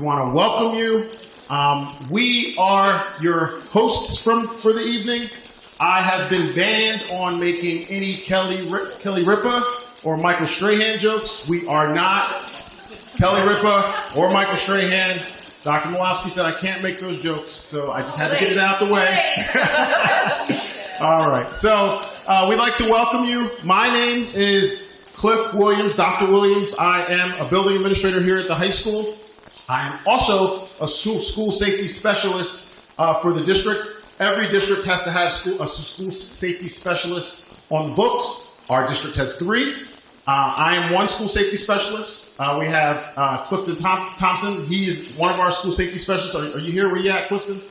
want to welcome you. We are your hosts for the evening. I have been banned on making any Kelly Ripa or Michael Strahan jokes. We are not Kelly Ripa or Michael Strahan. Dr. Malowski said I can't make those jokes, so I just had to get it out the way. All right. So we'd like to welcome you. My name is Cliff Williams, Dr. Williams. I am a building administrator here at the high school. I am also a school safety specialist for the district. Every district has to have a school safety specialist on the books. Our district has 3. I am one school safety specialist. We have Clifton Thompson. He is one of our school safety specialists. Are you here? Where you at, Clifton?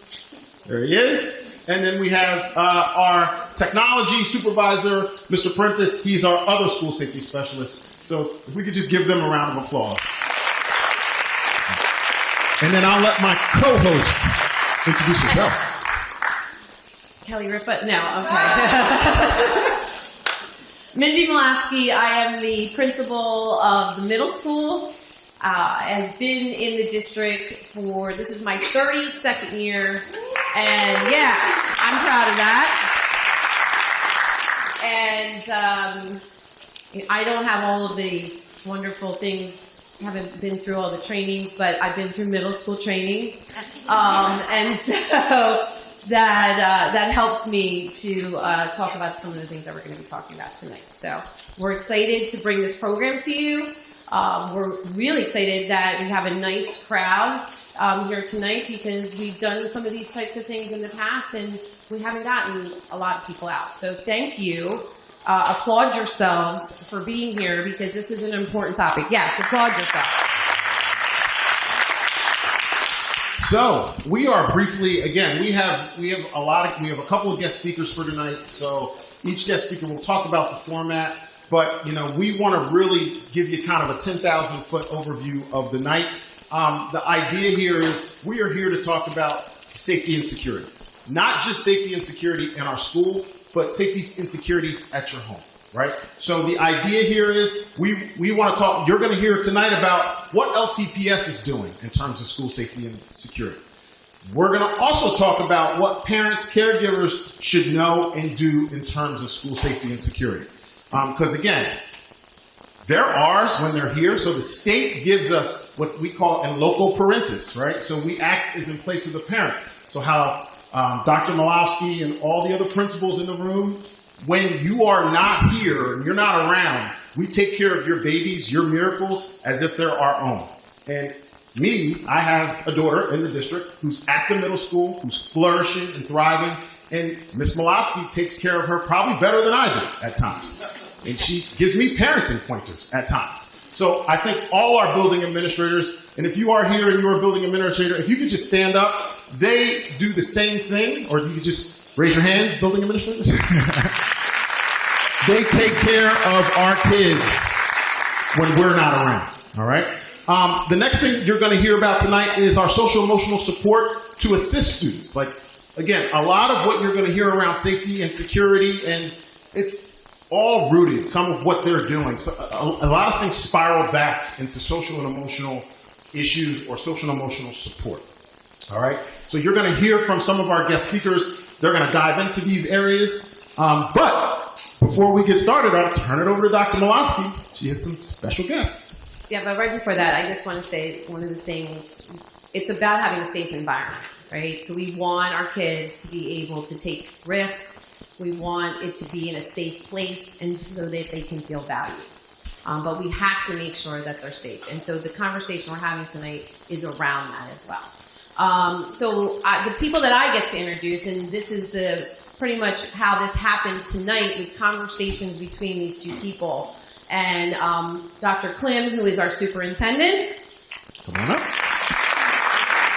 There he is. And then we have our technology supervisor, Mr. Prentice. He's our other school safety specialist. So if we could just give them a round of applause. And then I'll let my co-host introduce herself. Kelly Ripa? No, okay. Mindy Malowski. I am the principal of the middle school. I've been in the district this is my 32nd year. And yeah, I'm proud of that. And I don't have all of the wonderful things, haven't been through all the trainings, but I've been through middle school training. And so that helps me to talk about some of the things that we're going to be talking about tonight. So we're excited to bring this program to you. We're really excited that we have a nice crowd here tonight because we've done some of these types of things in the past and we haven't gotten a lot of people out. So thank you. Applaud yourselves for being here because this is an important topic. Yes, applaud yourself. So we are briefly, again, we have a couple of guest speakers for tonight. So each guest speaker will talk about the format, but we want to really give you kind of a 10,000 foot overview of the night. The idea here is we are here to talk about safety and security, not just safety and security in our school, but safety and security at your home, right? So the idea here is we want to talk, you're going to hear tonight about what LTPS is doing in terms of school safety and security. We're going to also talk about what parents, caregivers should know and do in terms of school safety and security. Because again, they're ours when they're here. So the state gives us what we call in loco parentis, right? So we act as in place of the parent. So how Dr. Malowski and all the other principals in the room, when you are not here and you're not around, we take care of your babies, your miracles, as if they're our own. And me, I have a daughter in the district who's at the middle school, who's flourishing and thriving, and Miss Malowski takes care of her probably better than I do at times. And she gives me parenting pointers at times. So I think all our building administrators, and if you are here and you're a building administrator, if you could just stand up, they do the same thing, or you could just raise your hand, building administrators. They take care of our kids when we're not around, all right? The next thing you're going to hear about tonight is our social emotional support to assist students. Like, again, a lot of what you're going to hear around safety and security, and it's all rooted, some of what they're doing. So a lot of things spiral back into social and emotional issues or social and emotional support. All right? So you're going to hear from some of our guest speakers. They're going to dive into these areas. But before we get started, I'll turn it over to Dr. Malowski. She has some special guests. Yeah, but right before that, I just want to say one of the things, it's about having a safe environment, right? So we want our kids to be able to take risks. We want it to be in a safe place and so that they can feel valued. But we have to make sure that they're safe. And so the conversation we're having tonight is around that as well. So the people that I get to introduce, and this is pretty much how this happened tonight, was conversations between these two people. And Dr. Klim, who is our superintendent. Come on up.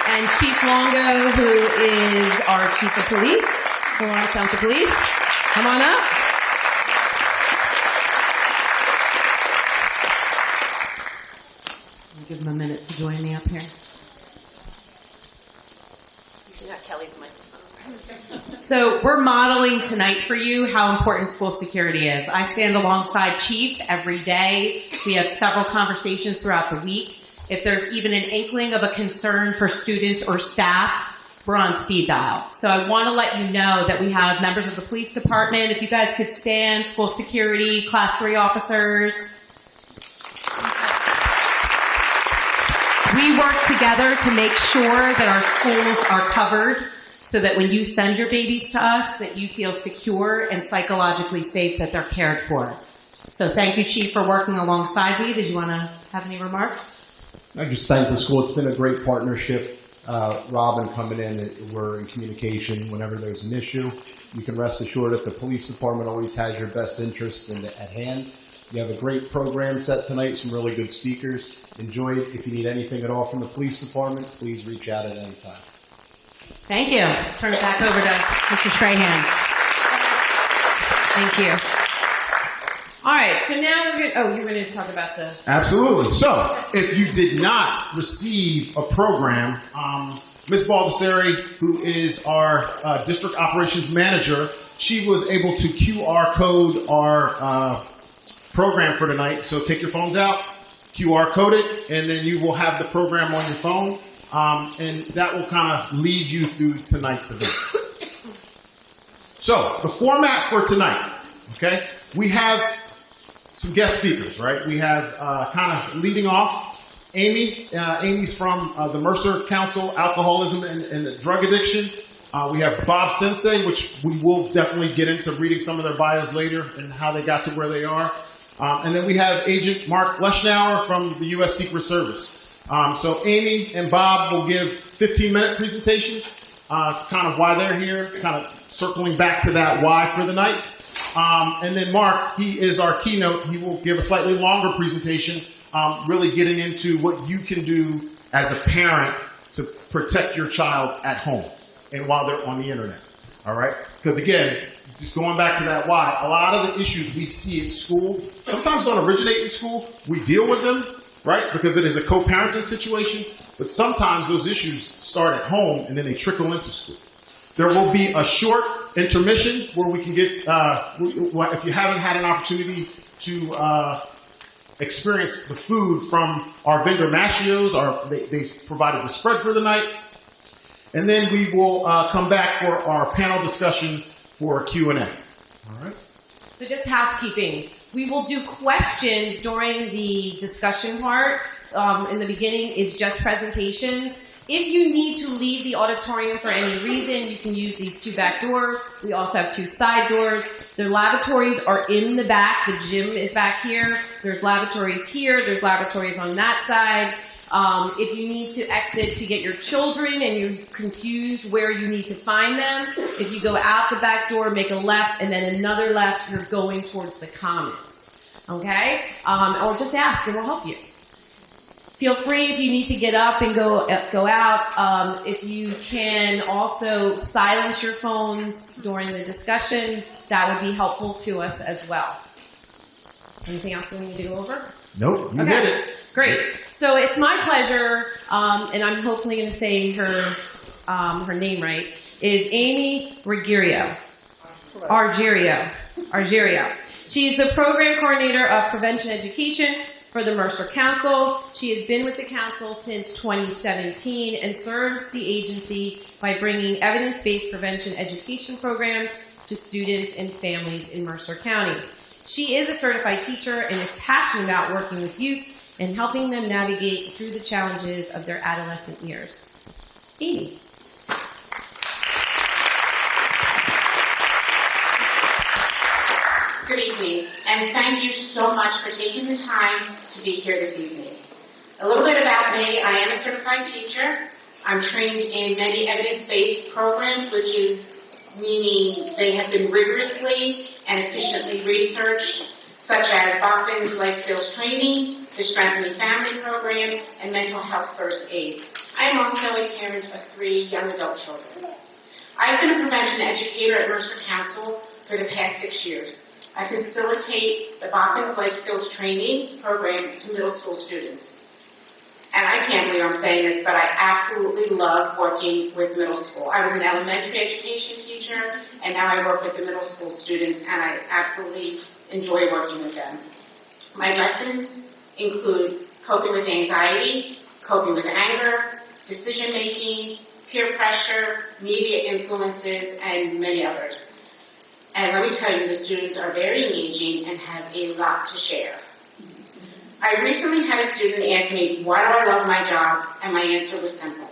And Chief Longo, who is our chief of police. Lawrence Township Police. Come on up. I'll give them a minute to join me up here. You got Kelly's microphone. So we're modeling tonight for you how important school security is. I stand alongside Chief every day. We have several conversations throughout the week. If there's even an inkling of a concern for students or staff, we're on speed dial. So I want to let you know that we have members of the police department. If you guys could stand, school security, class 3 officers. We work together to make sure that our schools are covered so that when you send your babies to us, that you feel secure and psychologically safe, that they're cared for. So thank you, Chief, for working alongside me. Did you want to have any remarks? I just thank the school. It's been a great partnership. Robin coming in, we're in communication whenever there's an issue. You can rest assured that the police department always has your best interest at hand. You have a great program set tonight, some really good speakers. Enjoy it. If you need anything at all from the police department, please reach out at any time. Thank you. Turn it back over to Mr. Strahan. Thank you. All right, so now we're going to, you're going to talk about the... Absolutely. So, if you did not receive a program, Ms. Baldessari, who is our district operations manager, she was able to QR code our program for tonight. So take your phones out, QR code it, and then you will have the program on your phone. And that will kind of lead you through tonight's events. So, the format for tonight, okay? We have some guest speakers, right? We have kind of leading off Amy. Amy's from the Mercer Council, Alcoholism and Drug Addiction. We have Bob Sensei, which we will definitely get into reading some of their bios later and how they got to where they are. And then we have Agent Mark Leschnauer from the U.S. Secret Service. So Amy and Bob will give 15-minute presentations, kind of why they're here, kind of circling back to that why for the night. And then Mark, he is our keynote. He will give a slightly longer presentation, really getting into what you can do as a parent to protect your child at home and while they're on the internet. All right? Because again, just going back to that why, a lot of the issues we see at school sometimes don't originate in school. We deal with them, right? Because it is a co-parenting situation. But sometimes those issues start at home and then they trickle into school. There will be a short intermission where we can get, if you haven't had an opportunity to experience the food from our vendor Mascios, they've provided the spread for the night. And then we will come back for our panel discussion for Q&A. All right. So just housekeeping. We will do questions during the discussion part. In the beginning is just presentations. If you need to leave the auditorium for any reason, you can use these 2 back doors. We also have 2 side doors. The lavatories are in the back. The gym is back here. There's lavatories here. There's lavatories on that side. If you need to exit to get your children and you're confused where you need to find them, if you go out the back door, make a left, and then another left, you're going towards the commons. Okay? Or just ask and we'll help you. Feel free if you need to get up and go out. If you can also silence your phones during the discussion, that would be helpful to us as well. Anything else we need to go over? Nope, you did it. Great. So it's my pleasure, and I'm hopefully going to say her name right, is Amy Argerio. She's the program coordinator of prevention education for the Mercer Council. She has been with the council since 2017 and serves the agency by bringing evidence-based prevention education programs to students and families in Mercer County. She is a certified teacher and is passionate about working with youth and helping them navigate through the challenges of their adolescent years. Amy. Good evening, and thank you so much for taking the time to be here this evening. A little bit about me. I am a certified teacher. I'm trained in many evidence-based programs, which is meaning they have been rigorously and efficiently researched, such as Bachman's Life Skills Training, the Strengthening Family Program, and Mental Health First Aid. I am also a parent of 3 young adult children. I've been a prevention educator at Mercer Council for the past 6 years. I facilitate the Bachman's Life Skills Training Program to middle school students. And I can't believe I'm saying this, but I absolutely love working with middle school. I was an elementary education teacher, and now I work with the middle school students, and I absolutely enjoy working with them. My lessons include coping with anxiety, coping with anger, decision-making, peer pressure, media influences, and many others. And let me tell you, the students are very engaging and have a lot to share. I recently had a student ask me, why do I love my job? And my answer was simple.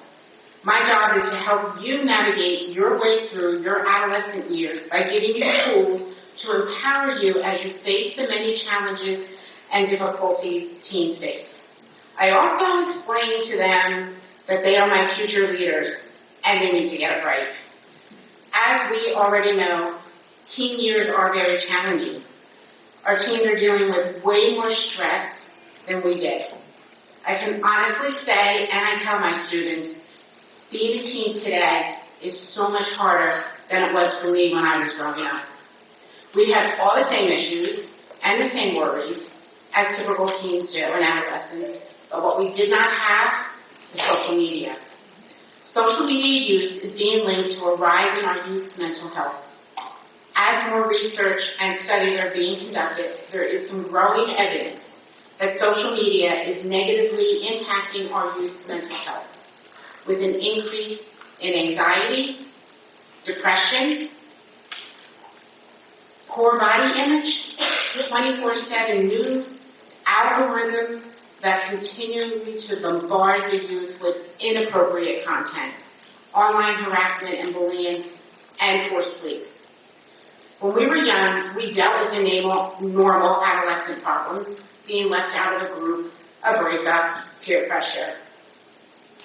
My job is to help you navigate your way through your adolescent years by giving you tools to empower you as you face the many challenges and difficulties teens face. I also explain to them that they are my future leaders and they need to get it right. As we already know, teen years are very challenging. Our teens are dealing with way more stress than we did. I can honestly say, and I tell my students, being a teen today is so much harder than it was for me when I was growing up. We have all the same issues and the same worries as typical teens do and adolescents, but what we did not have was social media. Social media use is being linked to a rise in our youth's mental health. As more research and studies are being conducted, there is some growing evidence that social media is negatively impacting our youth's mental health, with an increase in anxiety, depression, poor body image, 24/7 news, algorithms that continually to bombard the youth with inappropriate content, online harassment and bullying, and poor sleep. When we were young, we dealt with the normal adolescent problems, being left out of a group, a breakup, peer pressure.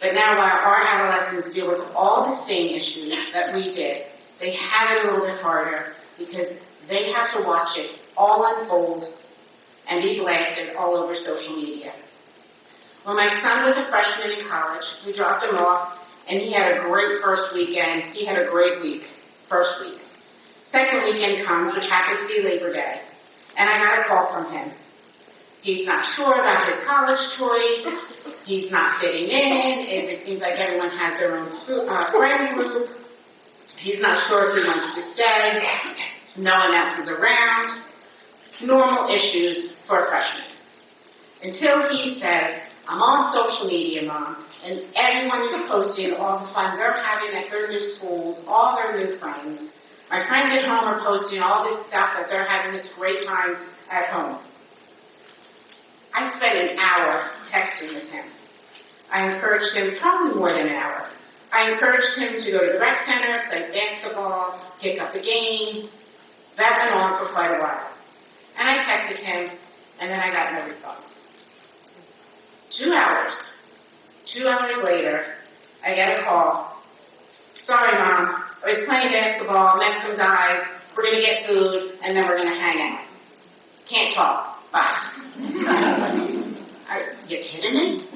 But now while our adolescents deal with all the same issues that we did, they have it a little bit harder because they have to watch it all unfold and be blasted all over social media. When my son was a freshman in college, we dropped him off and he had a great first weekend. He had a great week, first week. Second weekend comes, which happened to be Labor Day, and I got a call from him. He's not sure about his college choice. He's not fitting in. It seems like everyone has their own friend group. He's not sure if he wants to stay. No one else is around. Normal issues for a freshman. Until he said, I'm on social media, Mom, and everyone is posting all the fun they're having at their new schools, all their new friends. My friends at home are posting all this stuff that they're having this great time at home. I spent an hour texting with him. I encouraged him, probably more than an hour. I encouraged him to go to the rec center, play basketball, pick up a game. That went on for quite a while. And I texted him, and then I got no response. 2 hours. 2 hours later, I get a call. Sorry, Mom. I was playing basketball, met some guys. We're going to get food, and then we're going to hang out. Can't talk. Bye. Are you kidding me?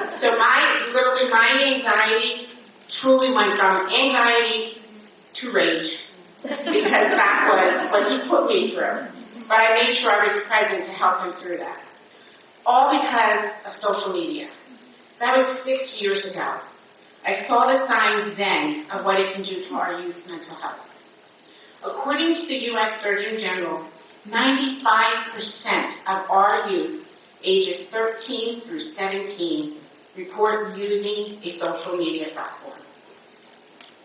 So my anxiety truly went from anxiety to rage, because that was what he put me through. But I made sure I was present to help him through that. All because of social media. That was 6 years ago. I saw the signs then of what it can do to our youth's mental health. According to the U.S. Surgeon General, 95% of our youth, ages 13 through 17, report using a social media platform.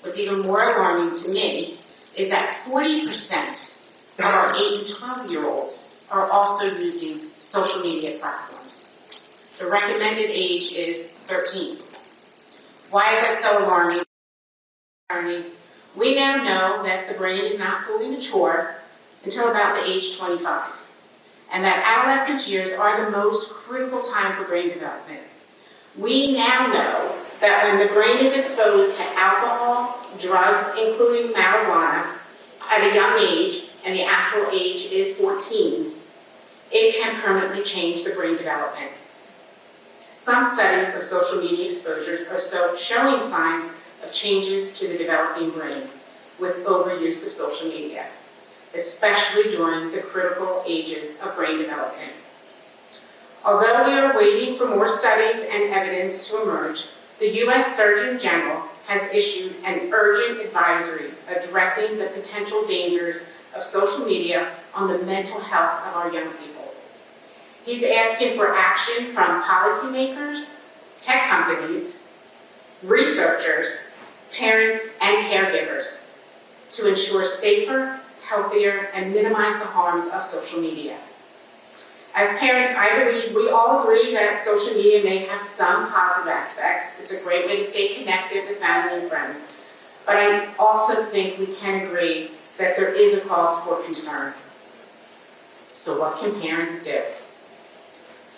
What's even more alarming to me is that 40% of our 8 and 12-year-olds are also using social media platforms. The recommended age is 13. Why is that so alarming? We now know that the brain is not fully mature until about the age 25, and that adolescent years are the most critical time for brain development. We now know that when the brain is exposed to alcohol, drugs, including marijuana, at a young age, and the actual age is 14, it can permanently change the brain development. Some studies of social media exposures are showing signs of changes to the developing brain with overuse of social media, especially during the critical ages of brain development. Although we are waiting for more studies and evidence to emerge, the U.S. Surgeon General has issued an urgent advisory addressing the potential dangers of social media on the mental health of our young people. He's asking for action from policymakers, tech companies, researchers, parents, and caregivers to ensure safer, healthier, and minimize the harms of social media. As parents, I believe we all agree that social media may have some positive aspects. It's a great way to stay connected with family and friends. But I also think we can agree that there is a cause for concern. So what can parents do?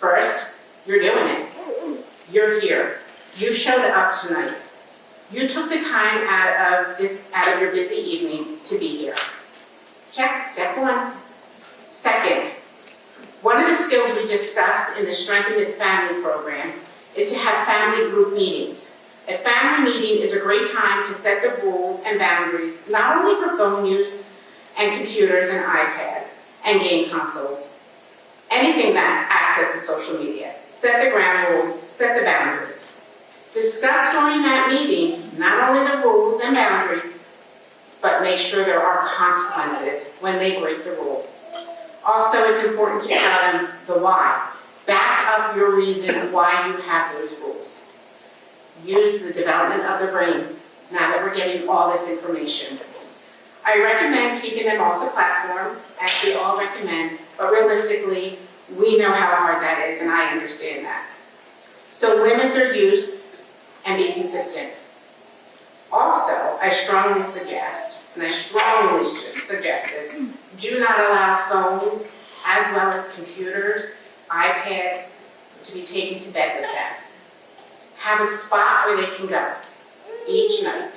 First, you're doing it. You're here. You showed up tonight. You took the time out of your busy evening to be here. Check, step one. Second, one of the skills we discuss in the Strengthening Family program is to have family group meetings. A family meeting is a great time to set the rules and boundaries, not only for phone use and computers and iPads and game consoles, anything that accesses social media. Set the ground rules, set the boundaries. Discuss during that meeting not only the rules and boundaries, but make sure there are consequences when they break the rule. Also, it's important to tell them the why. Back up your reason why you have those rules. Use the development of the brain now that we're getting all this information. I recommend keeping them off the platform, as we all recommend, but realistically, we know how hard that is, and I understand that. So limit their use and be consistent. Also, I strongly suggest this, do not allow phones as well as computers, iPads, to be taken to bed with them. Have a spot where they can go each night.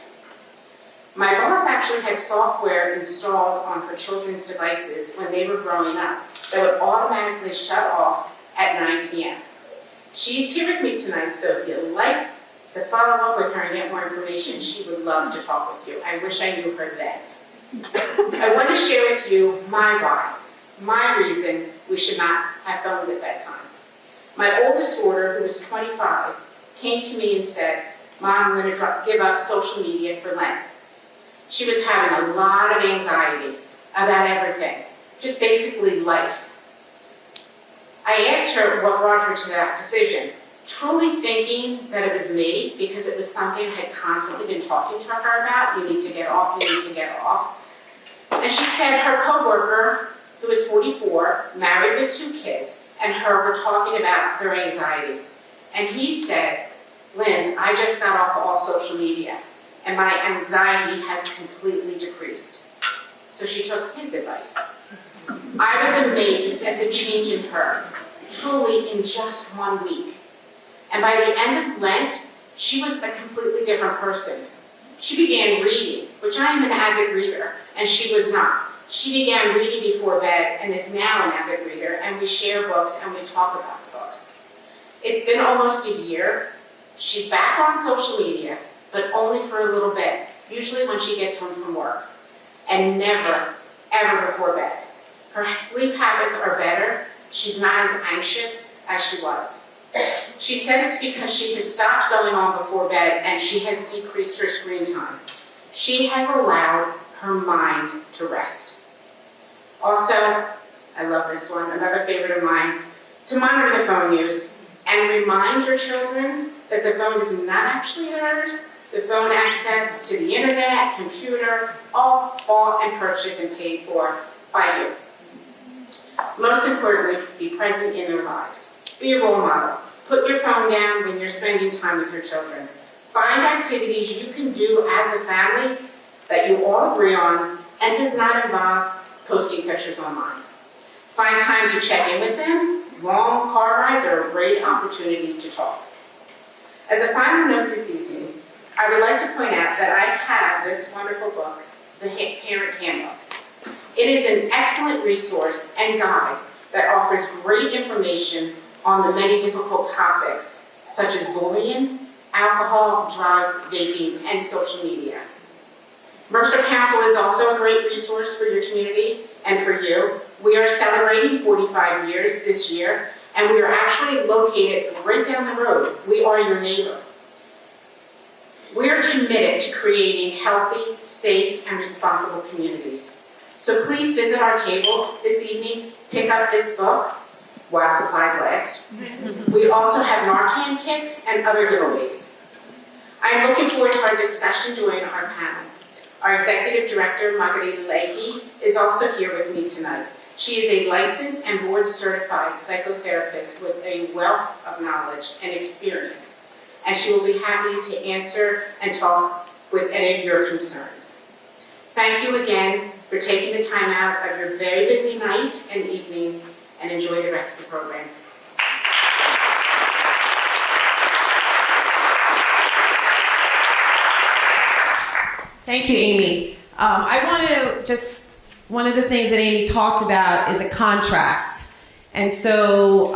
My boss actually had software installed on her children's devices when they were growing up that would automatically shut off at 9 p.m. She's here with me tonight, so if you'd like to follow up with her and get more information, she would love to talk with you. I wish I knew her then. I want to share with you my why, my reason we should not have phones at bedtime. My oldest daughter, who was 25, came to me and said, "Mom, I'm going to give up social media for Lent." She was having a lot of anxiety about everything, just basically life. I asked her what brought her to that decision, truly thinking that it was me because it was something I had constantly been talking to her about. You need to get off, you need to get off. And she said her coworker, who was 44, married with 2 kids, and her were talking about their anxiety. And he said, "Linz, I just got off of all social media, and my anxiety has completely decreased." So she took his advice. I was amazed at the change in her, truly in just 1 week. And by the end of Lent, she was a completely different person. She began reading, which I am an avid reader, and she was not. She began reading before bed and is now an avid reader, and we share books and we talk about the books. It's been almost a year. She's back on social media, but only for a little bit, usually when she gets home from work, and never, ever before bed. Her sleep habits are better. She's not as anxious as she was. She said it's because she has stopped going on before bed and she has decreased her screen time. She has allowed her mind to rest. Also, I love this one, another favorite of mine, to monitor the phone use and remind your children that the phone is not actually theirs. The phone access to the internet, computer, all bought and purchased and paid for by you. Most importantly, be present in their lives. Be a role model. Put your phone down when you're spending time with your children. Find activities you can do as a family that you all agree on and does not involve posting pictures online. Find time to check in with them. Long car rides are a great opportunity to talk. As a final note this evening, I would like to point out that I have this wonderful book, the Parent Handbook. It is an excellent resource and guide that offers great information on the many difficult topics such as bullying, alcohol, drugs, vaping, and social media. Mercer Council is also a great resource for your community and for you. We are celebrating 45 years this year, and we are actually located right down the road. We are your neighbor. We are committed to creating healthy, safe, and responsible communities. So please visit our table this evening, pick up this book, while supplies last. We also have Narcan kits and other giveaways. I'm looking forward to our discussion during our panel. Our Executive Director, Margarita Leahy, is also here with me tonight. She is a licensed and board-certified psychotherapist with a wealth of knowledge and experience, and she will be happy to answer and talk with any of your concerns. Thank you again for taking the time out of your very busy night and evening, and enjoy the rest of the program. Thank you, Amy. I want to one of the things that Amy talked about is a contract. And so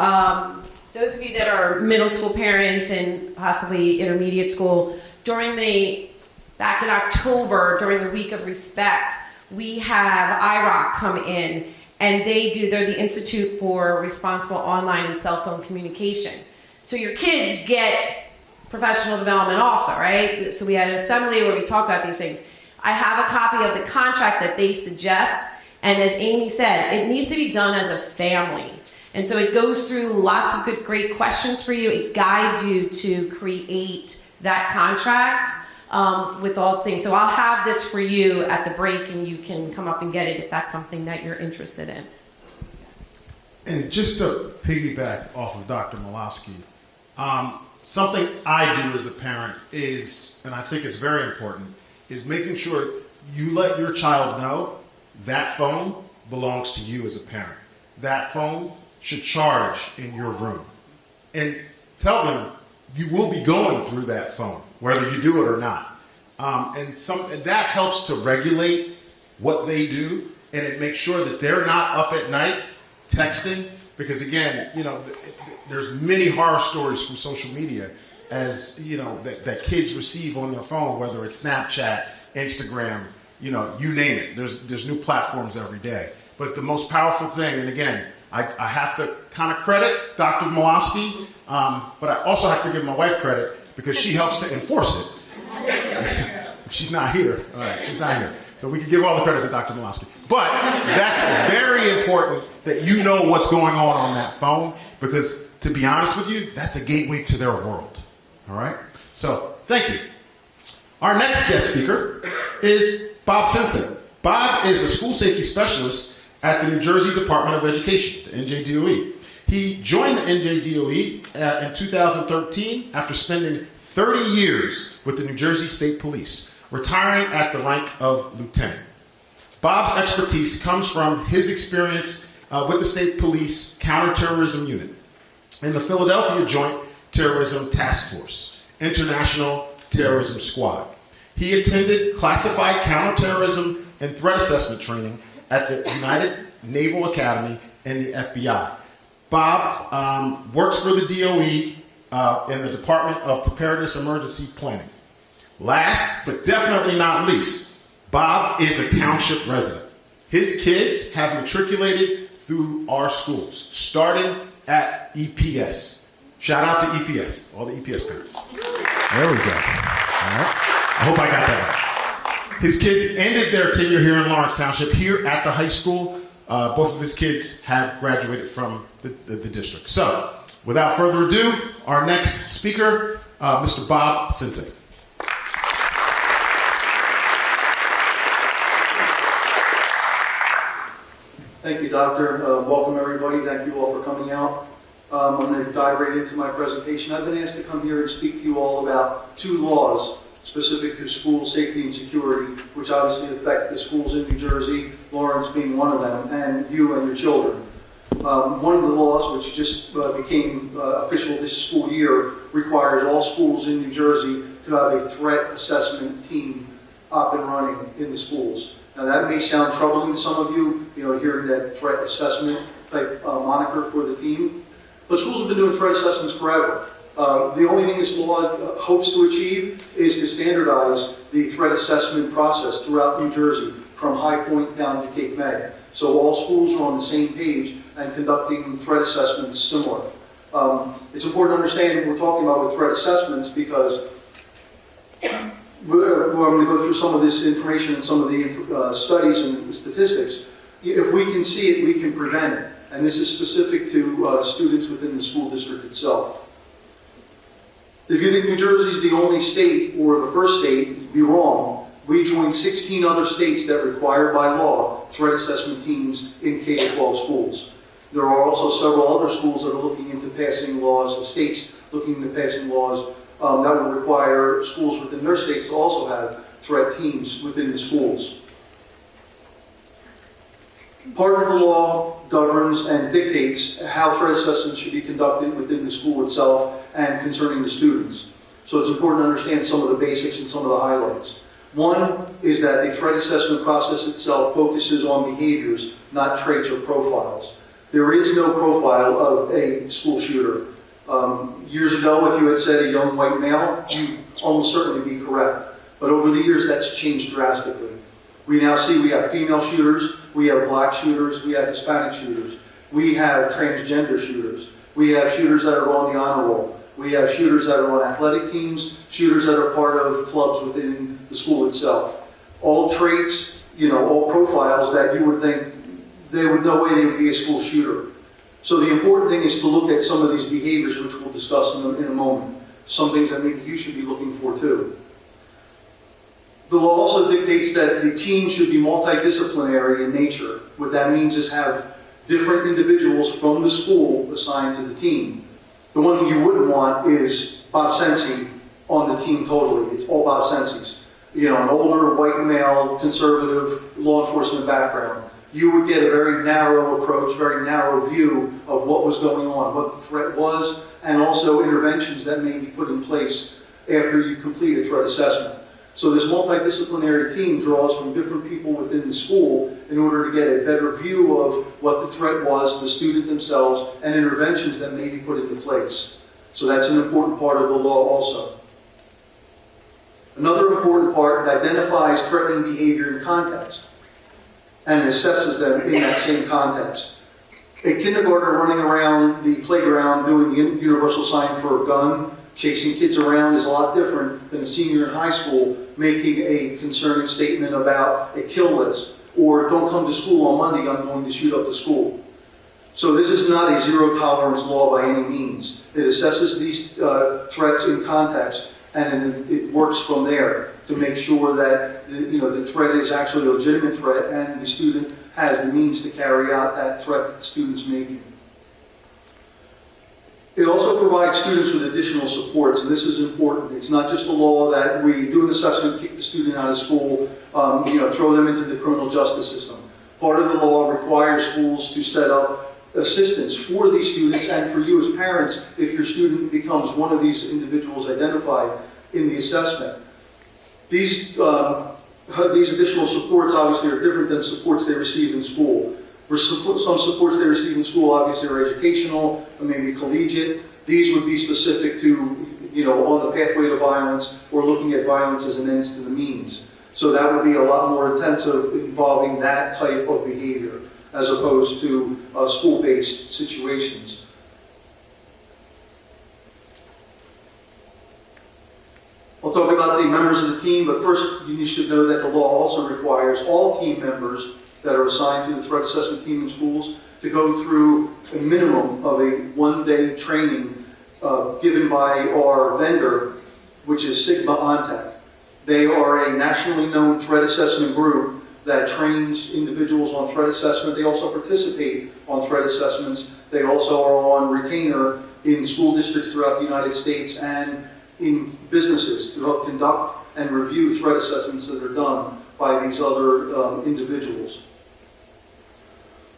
those of you that are middle school parents and possibly intermediate school, back in October, during the Week of Respect, we have IROC come in, and they're the Institute for Responsible Online and Cell Phone Communication. So your kids get professional development also, right? So we had an assembly where we talk about these things. I have a copy of the contract that they suggest, and as Amy said, it needs to be done as a family. And so it goes through lots of great questions for you. It guides you to create that contract with all things. So I'll have this for you at the break, and you can come up and get it if that's something that you're interested in. And just to piggyback off of Dr. Malofsky, something I do as a parent is, and I think it's very important, is making sure you let your child know that phone belongs to you as a parent. That phone should charge in your room. And tell them you will be going through that phone, whether you do it or not. And that helps to regulate what they do, and it makes sure that they're not up at night texting, because again, there's many horror stories from social media as that kids receive on their phone, whether it's Snapchat, Instagram, you name it. There's new platforms every day. But the most powerful thing, and again, I have to kind of credit Dr. Malofsky, but I also have to give my wife credit because she helps to enforce it. She's not here. All right, she's not here. So we can give all the credit to Dr. Malofsky. But that's very important that you know what's going on that phone, because to be honest with you, that's a gateway to their world. All right? So thank you. Our next guest speaker is Bob Sensen. Bob is a school safety specialist at the New Jersey Department of Education, the NJDOE. He joined the NJDOE in 2013 after spending 30 years with the New Jersey State Police, retiring at the rank of lieutenant. Bob's expertise comes from his experience with the State Police Counterterrorism Unit and the Philadelphia Joint Terrorism Task Force, International Terrorism Squad. He attended classified counterterrorism and threat assessment training at the United Naval Academy and the FBI. Bob works for the DOE in the Department of Preparedness Emergency Planning. Last, but definitely not least, Bob is a township resident. His kids have matriculated through our schools, starting at EPS. Shout out to EPS, all the EPS parents. There we go. All right. I hope I got that right. His kids ended their tenure here in Lawrence Township, here at the high school. Both of his kids have graduated from the district. So, without further ado, our next speaker, Mr. Bob Sensen. Thank you, Doctor. Welcome, everybody. Thank you all for coming out. I'm going to dive right into my presentation. I've been asked to come here and speak to you all about two laws specific to school safety and security, which obviously affect the schools in New Jersey, Lawrence being one of them, and you and your children. One of the laws, which just became official this school year, requires all schools in New Jersey to have a threat assessment team up and running in the schools. Now that may sound troubling to some of you, hearing that threat assessment type moniker for the team, but schools have been doing threat assessments forever. The only thing this law hopes to achieve is to standardize the threat assessment process throughout New Jersey, from High Point down to Cape May. So all schools are on the same page and conducting threat assessments similar. It's important to understand what we're talking about with threat assessments, because I'm going to go through some of this information and some of the studies and statistics. If we can see it, we can prevent it. and this is specific to students within the school district itself. If you think New Jersey is the only state or the first state, you'd be wrong. We joined 16 other states that require by law threat assessment teams in K-12 schools. There are also several other schools that are looking into passing laws, the states looking into passing laws that will require schools within their states to also have threat teams within the schools. Part of the law governs and dictates how threat assessments should be conducted within the school itself and concerning the students. So it's important to understand some of the basics and some of the highlights. One is that the threat assessment process itself focuses on behaviors, not traits or profiles. There is no profile of a school shooter. Years ago, if you had said a young white male, you'd almost certainly be correct. But over the years, that's changed drastically. We now see we have female shooters, we have black shooters, we have Hispanic shooters, we have transgender shooters, we have shooters that are on the honor roll, we have shooters that are on athletic teams, shooters that are part of clubs within the school itself. All traits, all profiles that you would think there would no way they would be a school shooter. So the important thing is to look at some of these behaviors, which we'll discuss in a moment. Some things that maybe you should be looking for too. The law also dictates that the team should be multidisciplinary in nature. What that means is have different individuals from the school assigned to the team. The one thing you wouldn't want is Bob Sensi on the team totally. It's all Bob Sensis. An older, white male, conservative, law enforcement background. You would get a very narrow approach, very narrow view of what was going on, what the threat was, and also interventions that may be put in place after you complete a threat assessment. So this multidisciplinary team draws from different people within the school in order to get a better view of what the threat was, the student themselves, and interventions that may be put into place. So that's an important part of the law also. Another important part identifies threatening behavior in context and assesses them in that same context. A kindergartner running around the playground doing the universal sign for a gun, chasing kids around is a lot different than a senior in high school making a concerning statement about a kill list, or don't come to school on Monday, I'm going to shoot up the school. So this is not a zero tolerance law by any means. It assesses these threats in context, and then it works from there to make sure that the threat is actually a legitimate threat and the student has the means to carry out that threat that the student's making. It also provides students with additional supports, and this is important. It's not just a law that we do an assessment, kick the student out of school, throw them into the criminal justice system. Part of the law requires schools to set up assistance for these students and for you as parents if your student becomes one of these individuals identified in the assessment. These additional supports obviously are different than supports they receive in school. Some supports they receive in school obviously are educational, or maybe collegiate. These would be specific to, on the pathway to violence or looking at violence as an ends to the means. So that would be a lot more intensive involving that type of behavior as opposed to school-based situations. I'll talk about the members of the team, but first you should know that the law also requires all team members that are assigned to the threat assessment team in schools to go through a minimum of a one-day training given by our vendor, which is Sigma OnTech. They are a nationally known threat assessment group that trains individuals on threat assessment. They also participate on threat assessments. They also are on retainer in school districts throughout the United States and in businesses to help conduct and review threat assessments that are done by these other individuals.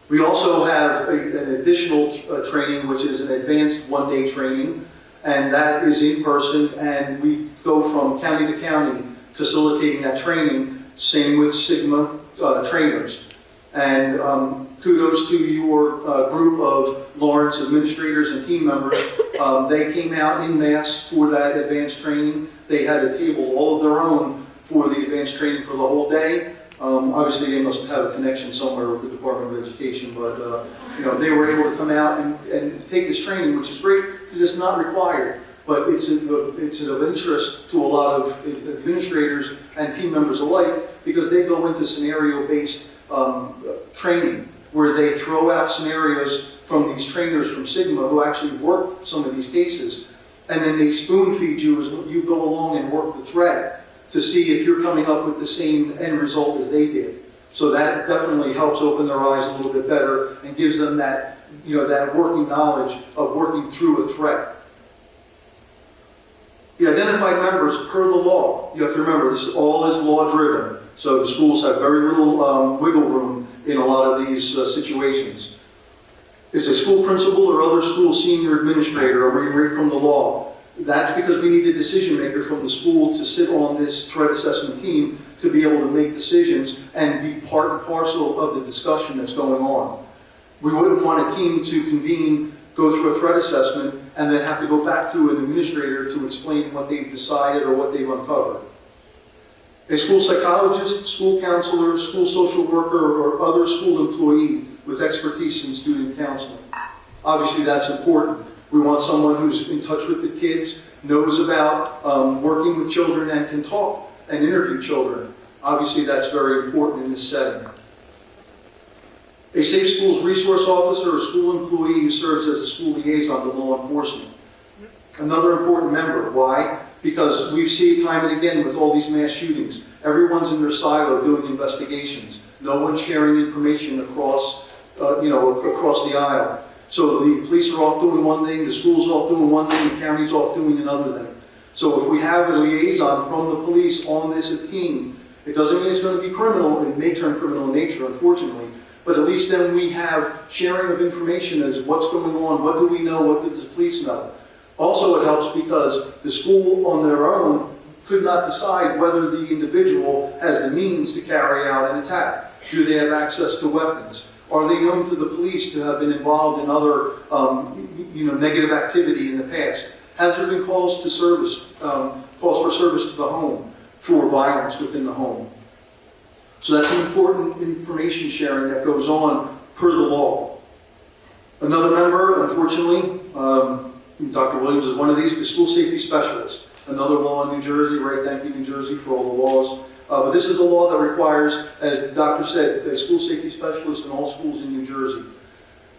We also have an additional training, which is an advanced one-day training, and that is in person, and we go from county to county facilitating that training, same with Sigma trainers. And kudos to your group of Lawrence administrators and team members. They came out en masse for that advanced training. They had a table all of their own for the advanced training for the whole day. Obviously, they must have a connection somewhere with the Department of Education, but they were able to come out and take this training, which is great. It's not required, but it's of interest to a lot of administrators and team members alike because they go into scenario-based training where they throw out scenarios from these trainers from Sigma who actually work some of these cases, and then they spoon feed you as you go along and work the thread to see if you're coming up with the same end result as they did. So that definitely helps open their eyes a little bit better and gives them that, that working knowledge of working through a threat. The identified members per the law. You have to remember, this all is law-driven, so the schools have very little wiggle room in a lot of these situations. It's a school principal or other school senior administrator. I'm reading right from the law. That's because we need a decision maker from the school to sit on this threat assessment team to be able to make decisions and be part and parcel of the discussion that's going on. We wouldn't want a team to convene, go through a threat assessment, and then have to go back to an administrator to explain what they've decided or what they've uncovered. A school psychologist, school counselor, school social worker, or other school employee with expertise in student counseling. Obviously, that's important. We want someone who's in touch with the kids, knows about working with children, and can talk and interview children. Obviously, that's very important in this setting. A Safe Schools Resource Officer or school employee who serves as a school liaison to law enforcement. Another important member. Why? Because we see time and again with all these mass shootings, everyone's in their silo doing investigations. No one's sharing information across, across the aisle. So the police are off doing one thing, the school's off doing one thing, the county's off doing another thing. So if we have a liaison from the police on this team, it doesn't mean it's going to be criminal. It may turn criminal in nature, unfortunately. But at least then we have sharing of information as what's going on, what do we know, what does the police know. Also, it helps because the school on their own could not decide whether the individual has the means to carry out an attack. Do they have access to weapons? Are they known to the police to have been involved in other negative activity in the past? Has there been calls to service, calls for service to the home for violence within the home? So that's an important information sharing that goes on per the law. Another member, unfortunately, Dr. Williams is one of these, the school safety specialist. Another law in New Jersey, right? Thank you, New Jersey, for all the laws. But this is a law that requires, as the doctor said, a school safety specialist in all schools in New Jersey.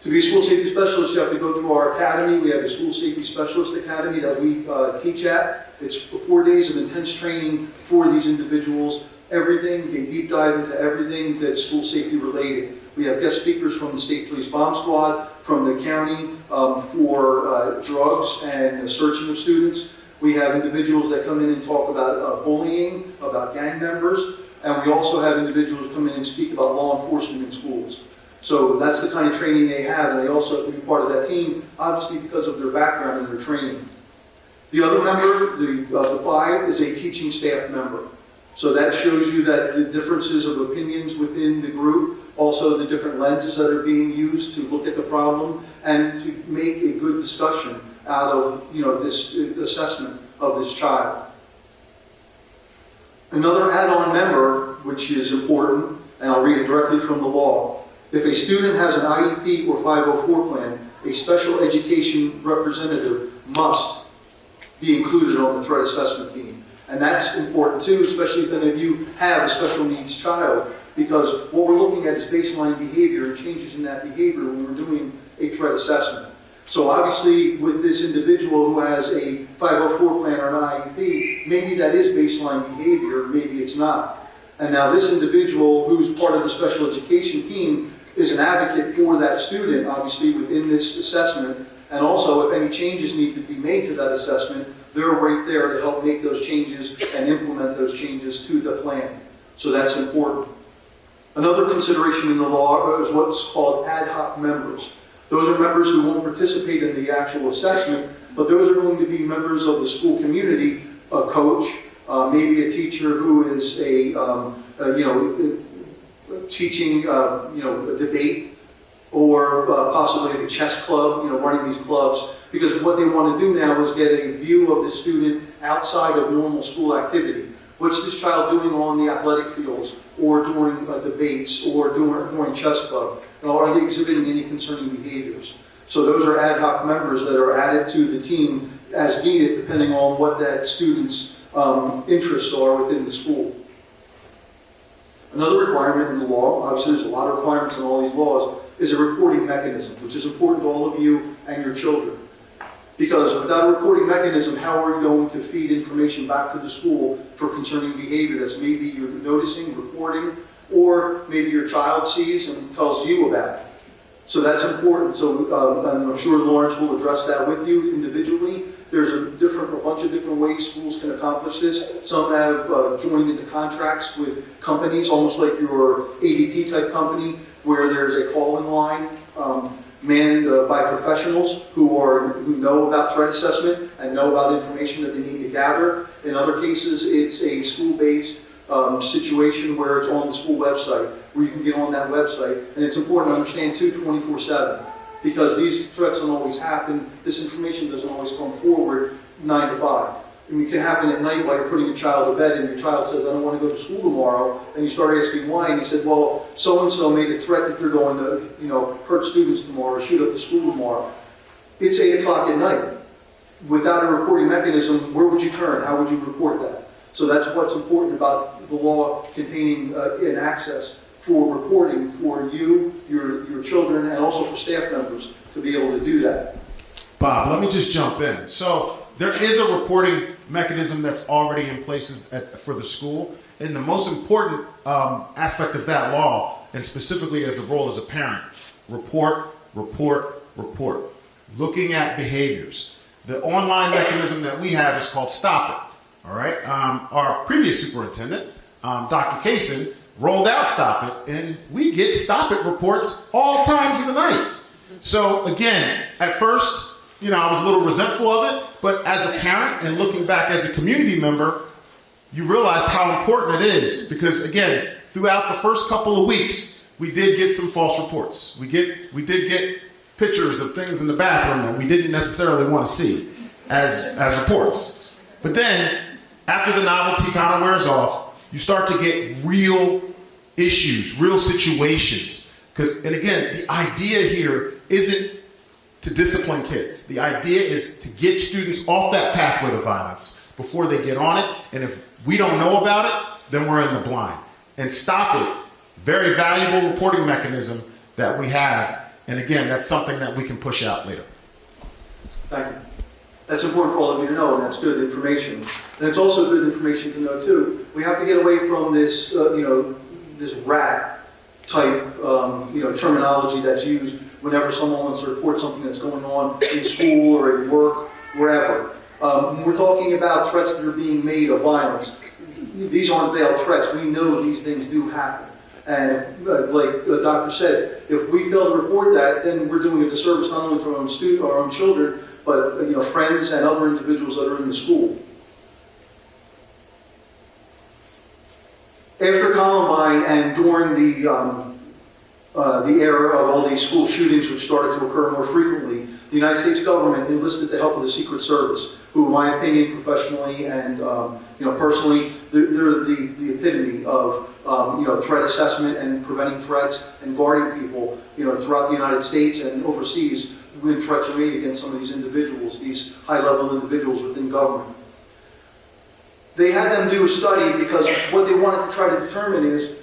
To be a school safety specialist, you have to go through our academy. We have a school safety specialist academy that we teach at. It's 4 days of intense training for these individuals. Everything, they deep dive into everything that's school safety related. We have guest speakers from the State Police Bomb Squad, from the county for drugs and searching of students. We have individuals that come in and talk about bullying, about gang members, and we also have individuals come in and speak about law enforcement in schools. So that's the kind of training they have, and they also have to be part of that team, obviously because of their background and their training. The other member, the 5, is a teaching staff member. So that shows you that the differences of opinions within the group, also the different lenses that are being used to look at the problem and to make a good discussion out of this assessment of this child. Another add-on member, which is important, and I'll read it directly from the law. If a student has an IEP or 504 plan, a special education representative must be included on the threat assessment team. And that's important too, especially if any of you have a special needs child, because what we're looking at is baseline behavior and changes in that behavior when we're doing a threat assessment. So obviously with this individual who has a 504 plan or an IEP, maybe that is baseline behavior, maybe it's not. And now this individual who's part of the special education team is an advocate for that student, obviously within this assessment, and also if any changes need to be made to that assessment, they're right there to help make those changes and implement those changes to the plan. So that's important. Another consideration in the law is what's called ad hoc members. Those are members who won't participate in the actual assessment, but those are going to be members of the school community, a coach, maybe a teacher who is teaching a debate, or possibly the chess club, running these clubs, because what they want to do now is get a view of the student outside of normal school activity. What's this child doing on the athletic fields, or during debates, or during chess club? Are they exhibiting any concerning behaviors? So those are ad hoc members that are added to the team as needed, depending on what that student's interests are within the school. Another requirement in the law, obviously there's a lot of requirements in all these laws, is a reporting mechanism, which is important to all of you and your children. Because without a reporting mechanism, how are you going to feed information back to the school for concerning behavior that's maybe you're noticing, reporting, or maybe your child sees and tells you about it? So that's important. So and I'm sure Lawrence will address that with you individually. There's a bunch of different ways schools can accomplish this. Some have joined into contracts with companies, almost like your ADT type company, where there's a call-in line manned by professionals who know about threat assessment and know about information that they need to gather. In other cases, it's a school-based situation where it's on the school website, where you can get on that website. And it's important to understand too, 24/7, because these threats don't always happen. This information doesn't always come forward 9 to 5. I mean, it can happen at night while you're putting your child to bed and your child says, I don't want to go to school tomorrow. And you start asking why, and he said, well, so-and-so made a threat that they're going to, hurt students tomorrow or shoot up the school tomorrow. It's 8 o'clock at night. Without a reporting mechanism, where would you turn? How would you report that? So that's what's important about the law containing an access for reporting for you, your children, and also for staff members to be able to do that. Bob, let me just jump in. So there is a reporting mechanism that's already in place for the school. And the most important aspect of that law, and specifically as a role as a parent, report. Looking at behaviors. The online mechanism that we have is called Stop It. All right. Our previous superintendent, Dr. Kaysen, rolled out Stop It, and we get Stop It reports all times of the night. So again, at first, I was a little resentful of it, but as a parent and looking back as a community member, you realized how important it is because, again, throughout the first couple of weeks, we did get some false reports. We did get pictures of things in the bathroom that we didn't necessarily want to see as reports. But then, after the novelty kind of wears off, you start to get real issues, real situations. And again, the idea here isn't to discipline kids. The idea is to get students off that pathway to violence before they get on it. And if we don't know about it, then we're in the blind. And Stop It, very valuable reporting mechanism that we have. And again, that's something that we can push out later. Thank you. That's important for all of you to know, and that's good information. And it's also good information to know, too. We have to get away from this, this rat type, terminology that's used whenever someone wants to report something that's going on in school or at work, wherever. When we're talking about threats that are being made of violence, these aren't veiled threats. We know these things do happen. And like the doctor said, if we fail to report that, then we're doing a disservice not only to our own children, but friends and other individuals that are in the school. After Columbine and during the era of all these school shootings, which started to occur more frequently, the United States government enlisted the help of the Secret Service, who, in my opinion, professionally and personally, they're the epitome of threat assessment and preventing threats and guarding people throughout the United States and overseas when threats are made against some of these individuals, these high-level individuals within government. They had them do a study because what they wanted to try to determine is,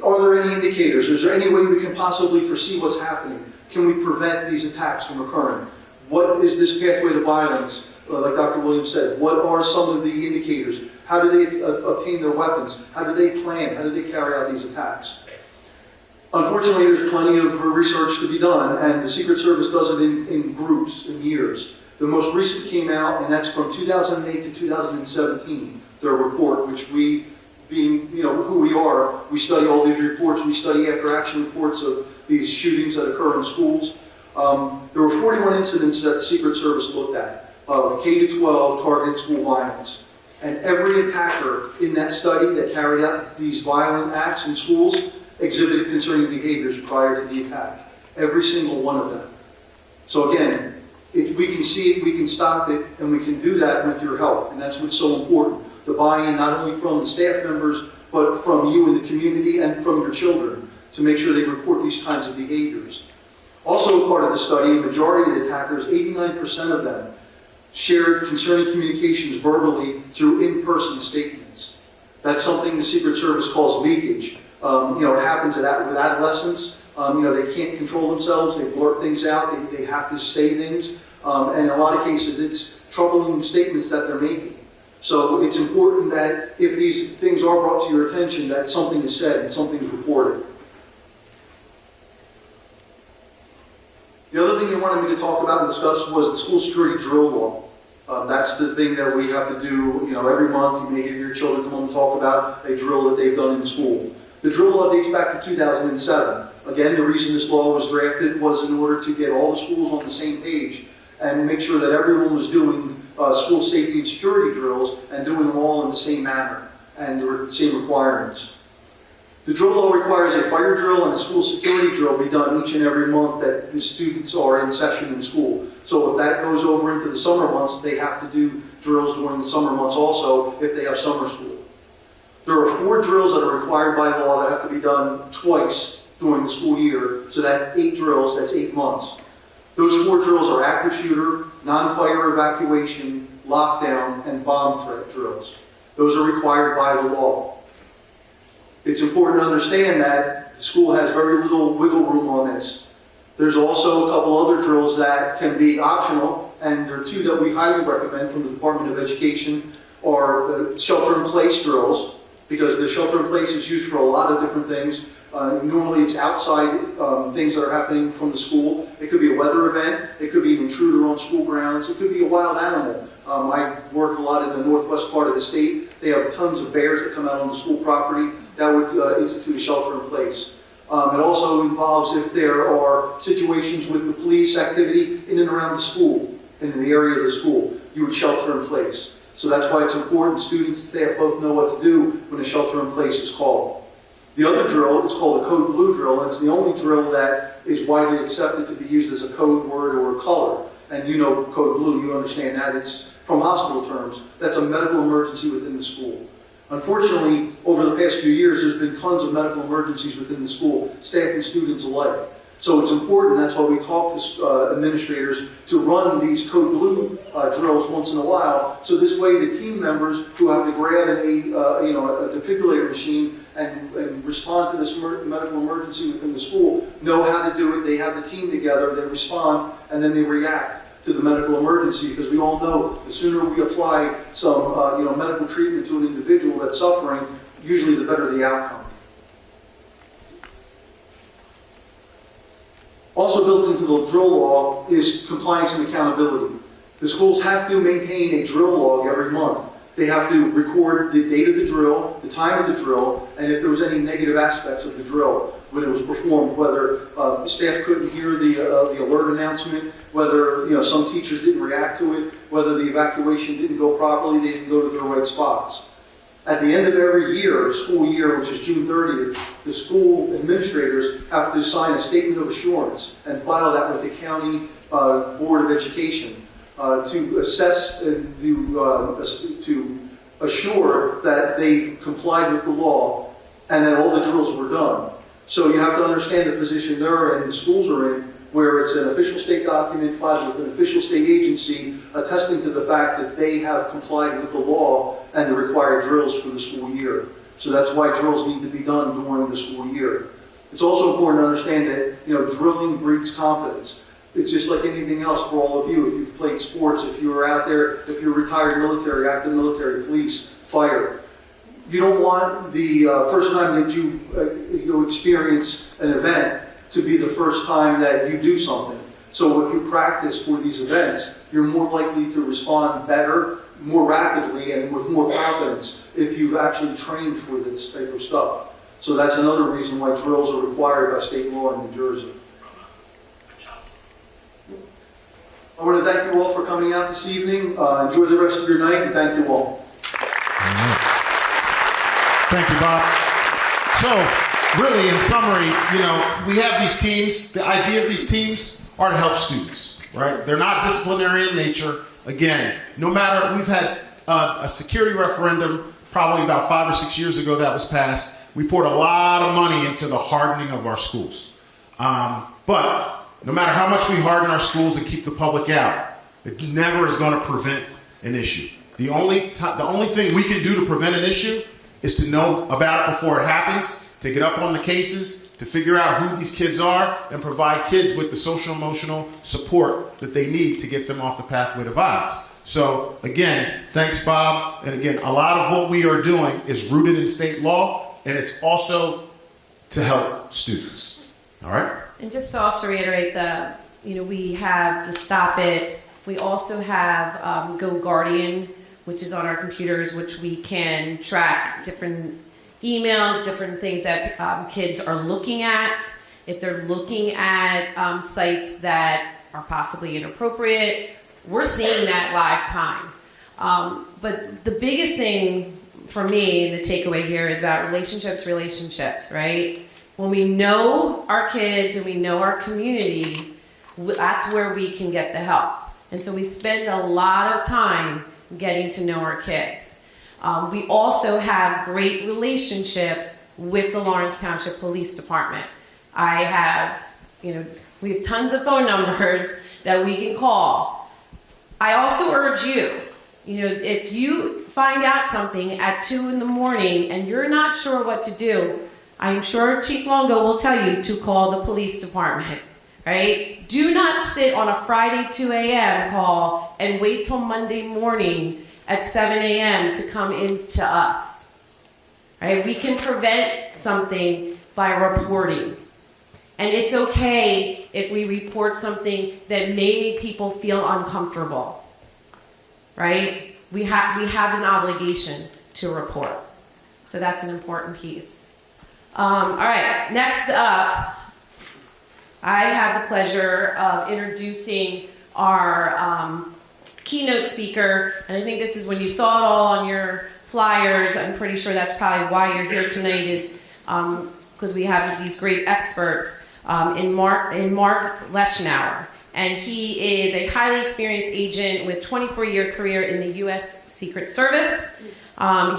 are there any indicators? Is there any way we can possibly foresee what's happening? Can we prevent these attacks from occurring? What is this pathway to violence? Like Dr. Williams said, what are some of the indicators? How do they obtain their weapons? How do they plan? How do they carry out these attacks? Unfortunately, there's plenty of research to be done, and the Secret Service does it in groups, in years. The most recent came out, and that's from 2008 to 2017, their report, which we, being who we are, we study all these reports. We study after-action reports of these shootings that occur in schools. There were 41 incidents that the Secret Service looked at of K-12 targeted school violence. And every attacker in that study that carried out these violent acts in schools exhibited concerning behaviors prior to the attack. Every single one of them. So again, we can see it, we can stop it, and we can do that with your help. And that's what's so important. The buy-in not only from the staff members, but from you in the community and from your children to make sure they report these kinds of behaviors. Also part of the study, a majority of the attackers, 89% of them, shared concerning communications verbally through in-person statements. That's something the Secret Service calls leakage. It happens with adolescents They can't control themselves. They blurt things out. They have to say things. And in a lot of cases, it's troubling statements that they're making. So it's important that if these things are brought to your attention, that something is said and something is reported. The other thing they wanted me to talk about and discuss was the school security drill law. That's the thing that we have to do, every month. You may hear your children come home and talk about a drill that they've done in school. The drill law dates back to 2007. Again, the reason this law was drafted was in order to get all the schools on the same page and make sure that everyone was doing school safety and security drills and doing them all in the same manner and the same requirements. The drill law requires a fire drill and a school security drill be done each and every month that the students are in session in school. So if that goes over into the summer months, they have to do drills during the summer months also if they have summer school. There are 4 drills that are required by law that have to be done twice during the school year, so that 8 drills, that's 8 months. Those 4 drills are active shooter, non-fire evacuation, lockdown, and bomb threat drills. Those are required by the law. It's important to understand that the school has very little wiggle room on this. There's also a couple other drills that can be optional, and there are 2 that we highly recommend from the Department of Education are the shelter-in-place drills, because the shelter-in-place is used for a lot of different things. Normally it's outside things that are happening from the school. It could be a weather event. It could be an intruder on school grounds. It could be a wild animal. I work a lot in the northwest part of the state. They have tons of bears that come out on the school property. That would institute a shelter-in-place. It also involves if there are situations with the police activity in and around the school, in the area of the school, you would shelter in place. So that's why it's important students and staff both know what to do when a shelter-in-place is called. The other drill is called a code blue drill, and it's the only drill that is widely accepted to be used as a code word or a color. And you know code blue, you understand that. It's from hospital terms. That's a medical emergency within the school. Unfortunately, over the past few years, there's been tons of medical emergencies within the school, staff and students alike. So it's important, that's why we talk to administrators to run these code blue drills once in a while, so this way the team members who have to grab a defibrillator machine and respond to this medical emergency within the school know how to do it. They have the team together, they respond, and then they react to the medical emergency, because we all know the sooner we apply some medical treatment to an individual that's suffering, usually the better the outcome. Also built into the drill law is compliance and accountability. The schools have to maintain a drill log every month. They have to record the date of the drill, the time of the drill, and if there was any negative aspects of the drill when it was performed, whether staff couldn't hear the alert announcement, whether some teachers didn't react to it, whether the evacuation didn't go properly, they didn't go to their right spots. At the end of every year, school year, which is June 30th, the school administrators have to sign a statement of assurance and file that with the county Board of Education to assess and to assure that they complied with the law and that all the drills were done. So you have to understand the position they're in, the schools are in, where it's an official state document filed with an official state agency attesting to the fact that they have complied with the law and the required drills for the school year. So that's why drills need to be done during the school year. It's also important to understand that drilling breeds confidence. It's just like anything else for all of you. If you've played sports, if you're out there, if you're retired military, active military, police, fire, you don't want the first time that you experience an event to be the first time that you do something. So if you practice for these events, you're more likely to respond better, more rapidly, and with more confidence if you've actually trained for this type of stuff. So that's another reason why drills are required by state law in New Jersey. I want to thank you all for coming out this evening. Enjoy the rest of your night, and thank you all. Thank you, Bob. So, really, in summary, we have these teams. The idea of these teams are to help students, right? They're not disciplinary in nature. Again, no matter, we've had a security referendum probably about 5 or 6 years ago that was passed. We poured a lot of money into the hardening of our schools. But no matter how much we harden our schools and keep the public out, it never is going to prevent an issue. The only thing we can do to prevent an issue is to know about it before it happens to get up on the cases, to figure out who these kids are, and provide kids with the social emotional support that they need to get them off the pathway to violence. So again, thanks, Bob. And again, a lot of what we are doing is rooted in state law, and it's also to help students. All right? And just to also reiterate we have the Stop It. We also have Go Guardian, which is on our computers, which we can track different emails, different things that kids are looking at. If they're looking at sites that are possibly inappropriate, we're seeing that live time. But the biggest thing for me, the takeaway here is about relationships, right? When we know our kids and we know our community, that's where we can get the help. And so we spend a lot of time getting to know our kids. We also have great relationships with the Lawrence Township Police Department. we have tons of phone numbers that we can call. I also urge you, if you find out something at 2 in the morning and you're not sure what to do, I'm sure Chief Longo will tell you to call the police department, right? Do not sit on a Friday 2 a.m. call and wait till Monday morning at 7 a.m. to come in to us, right? We can prevent something by reporting. And it's okay if we report something that may make people feel uncomfortable, right? We have an obligation to report. So that's an important piece. All right, next up, I have the pleasure of introducing our keynote speaker. And I think this is when you saw it all on your flyers. I'm pretty sure that's probably why you're here tonight, is because we have these great experts in Mark Leschnauer. And he is a highly experienced agent with 24-year career in the U.S. Secret Service.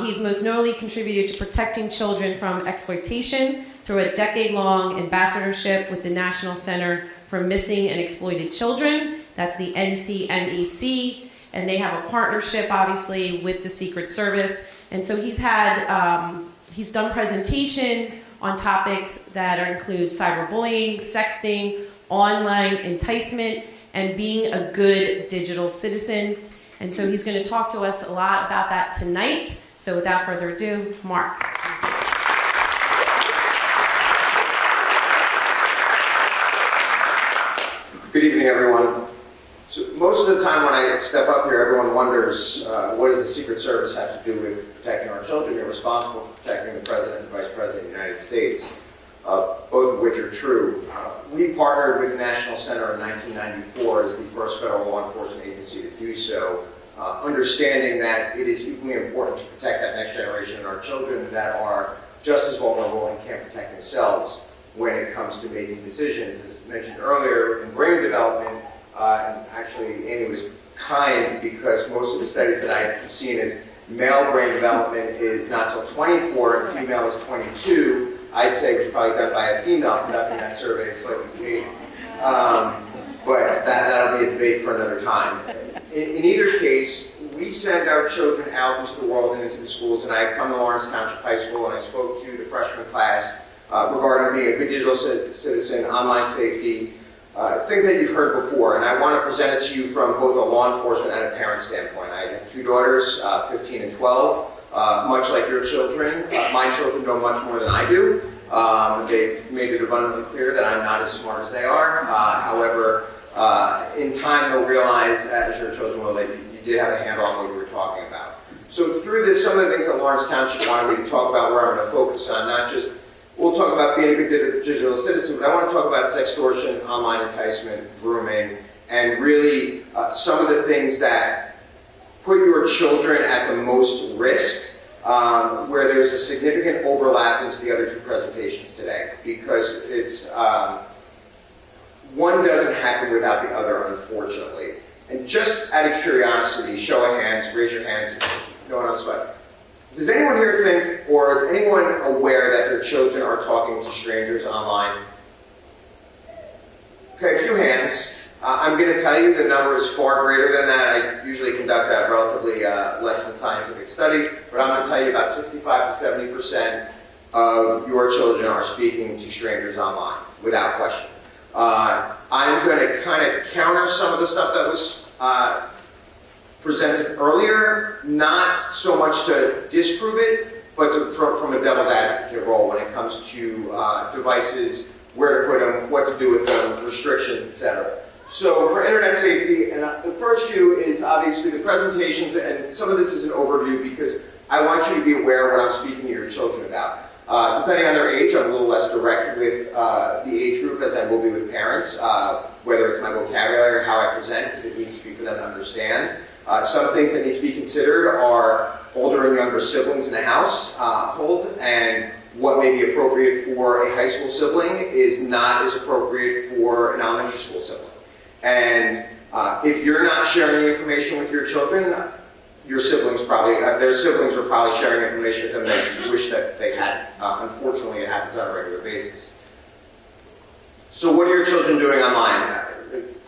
He's most notably contributed to protecting children from exploitation through a decade-long ambassadorship with the National Center for Missing and Exploited Children. That's the NCMEC. And they have a partnership, obviously, with the Secret Service. And so he's done presentations on topics that include cyberbullying, sexting, online enticement, and being a good digital citizen. And so he's going to talk to us a lot about that tonight. So without further ado, Mark. Good evening, everyone. So most of the time when I step up here, everyone wonders, what does the Secret Service have to do with protecting our children? You're responsible for protecting the President and Vice President of the United States, both of which are true. We partnered with the National Center in 1994 as the first federal law enforcement agency to do so, understanding that it is equally important to protect that next generation and our children that are just as vulnerable and can't protect themselves when it comes to making decisions. As mentioned earlier, in brain development, and actually Amy was kind because most of the studies that I've seen is male brain development is not till 24 and female is 22. I'd say it was probably done by a female conducting that survey, it's slightly dated. But that'll be a debate for another time. In either case, we send our children out into the world and into the schools, and I come to Lawrence Township High School and I spoke to the freshman class regarding being a good digital citizen, online safety, things that you've heard before. And I want to present it to you from both a law enforcement and a parent standpoint. I have 2 daughters, 15 and 12. Much like your children, my children know much more than I do. They've made it abundantly clear that I'm not as smart as they are. However, in time they'll realize, as your children will, that you did have a handle on what you were talking about. So through this, some of the things that Lawrence Township wanted me to talk about, where I'm going to focus on, not just, we'll talk about being a good digital citizen, but I want to talk about sextortion, online enticement, grooming, and really some of the things that put your children at the most risk, where there's a significant overlap into the other 2 presentations today, because it's one doesn't happen without the other, unfortunately. And just out of curiosity, show of hands, raise your hands, no one on the spot. Does anyone here think, or is anyone aware that their children are talking to strangers online? Okay, a few hands. I'm going to tell you the number is far greater than that. I usually conduct a relatively less than scientific study, but I'm going to tell you about 65 to 70% of your children are speaking to strangers online, without question. I'm going to kind of counter some of the stuff that was presented earlier, not so much to disprove it, but from a devil's advocate role when it comes to devices, where to put them, what to do with them, restrictions, etc. So for internet safety, and the first few is obviously the presentations, and some of this is an overview because I want you to be aware of what I'm speaking to your children about. Depending on their age, I'm a little less direct with the age group as I will be with parents, whether it's my vocabulary or how I present, because it needs to be for them to understand. Some things that need to be considered are older and younger siblings in the household, and what may be appropriate for a high school sibling is not as appropriate for an elementary school sibling. And if you're not sharing the information with your children, your siblings probably, their siblings are probably sharing information with them that you wish that they had. Unfortunately, it happens on a regular basis. So what are your children doing online?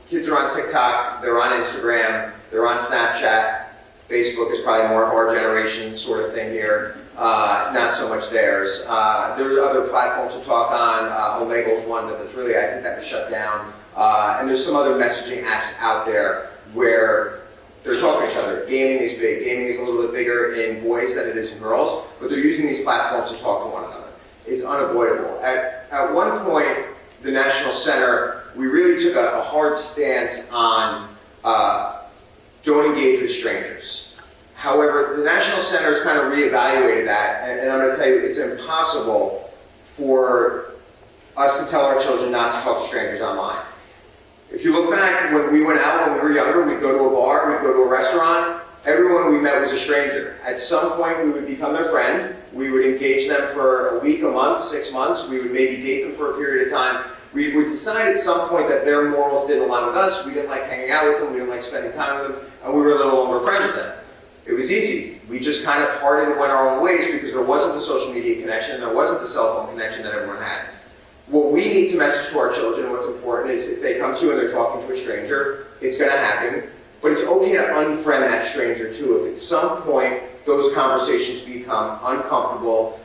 Kids are on TikTok, they're on Instagram, they're on Snapchat. Facebook is probably more of our generation sort of thing here, not so much theirs. There's other platforms to talk on. Omegle's one, but that's really, I think that was shut down. And there's some other messaging apps out there where they're talking to each other. Gaming is big. Gaming is a little bit bigger in boys than it is in girls, but they're using these platforms to talk to one another. It's unavoidable. At one point, the National Center, we really took a hard stance on don't engage with strangers. However, the National Center has kind of reevaluated that, and I'm going to tell you, it's impossible for us to tell our children not to talk to strangers online. If you look back, when we went out when we were younger, we'd go to a bar, we'd go to a restaurant, everyone we met was a stranger. At some point, we would become their friend, we would engage them for a week, a month, 6 months, we would maybe date them for a period of time. We would decide at some point that their morals didn't align with us, we didn't like hanging out with them, we didn't like spending time with them, and we were no longer friends with them. It was easy. We just kind of parted and went our own ways because there wasn't the social media connection, there wasn't the cell phone connection that everyone had. What we need to message to our children, what's important is if they come to you and they're talking to a stranger, it's going to happen, but it's okay to unfriend that stranger too. If at some point those conversations become uncomfortable,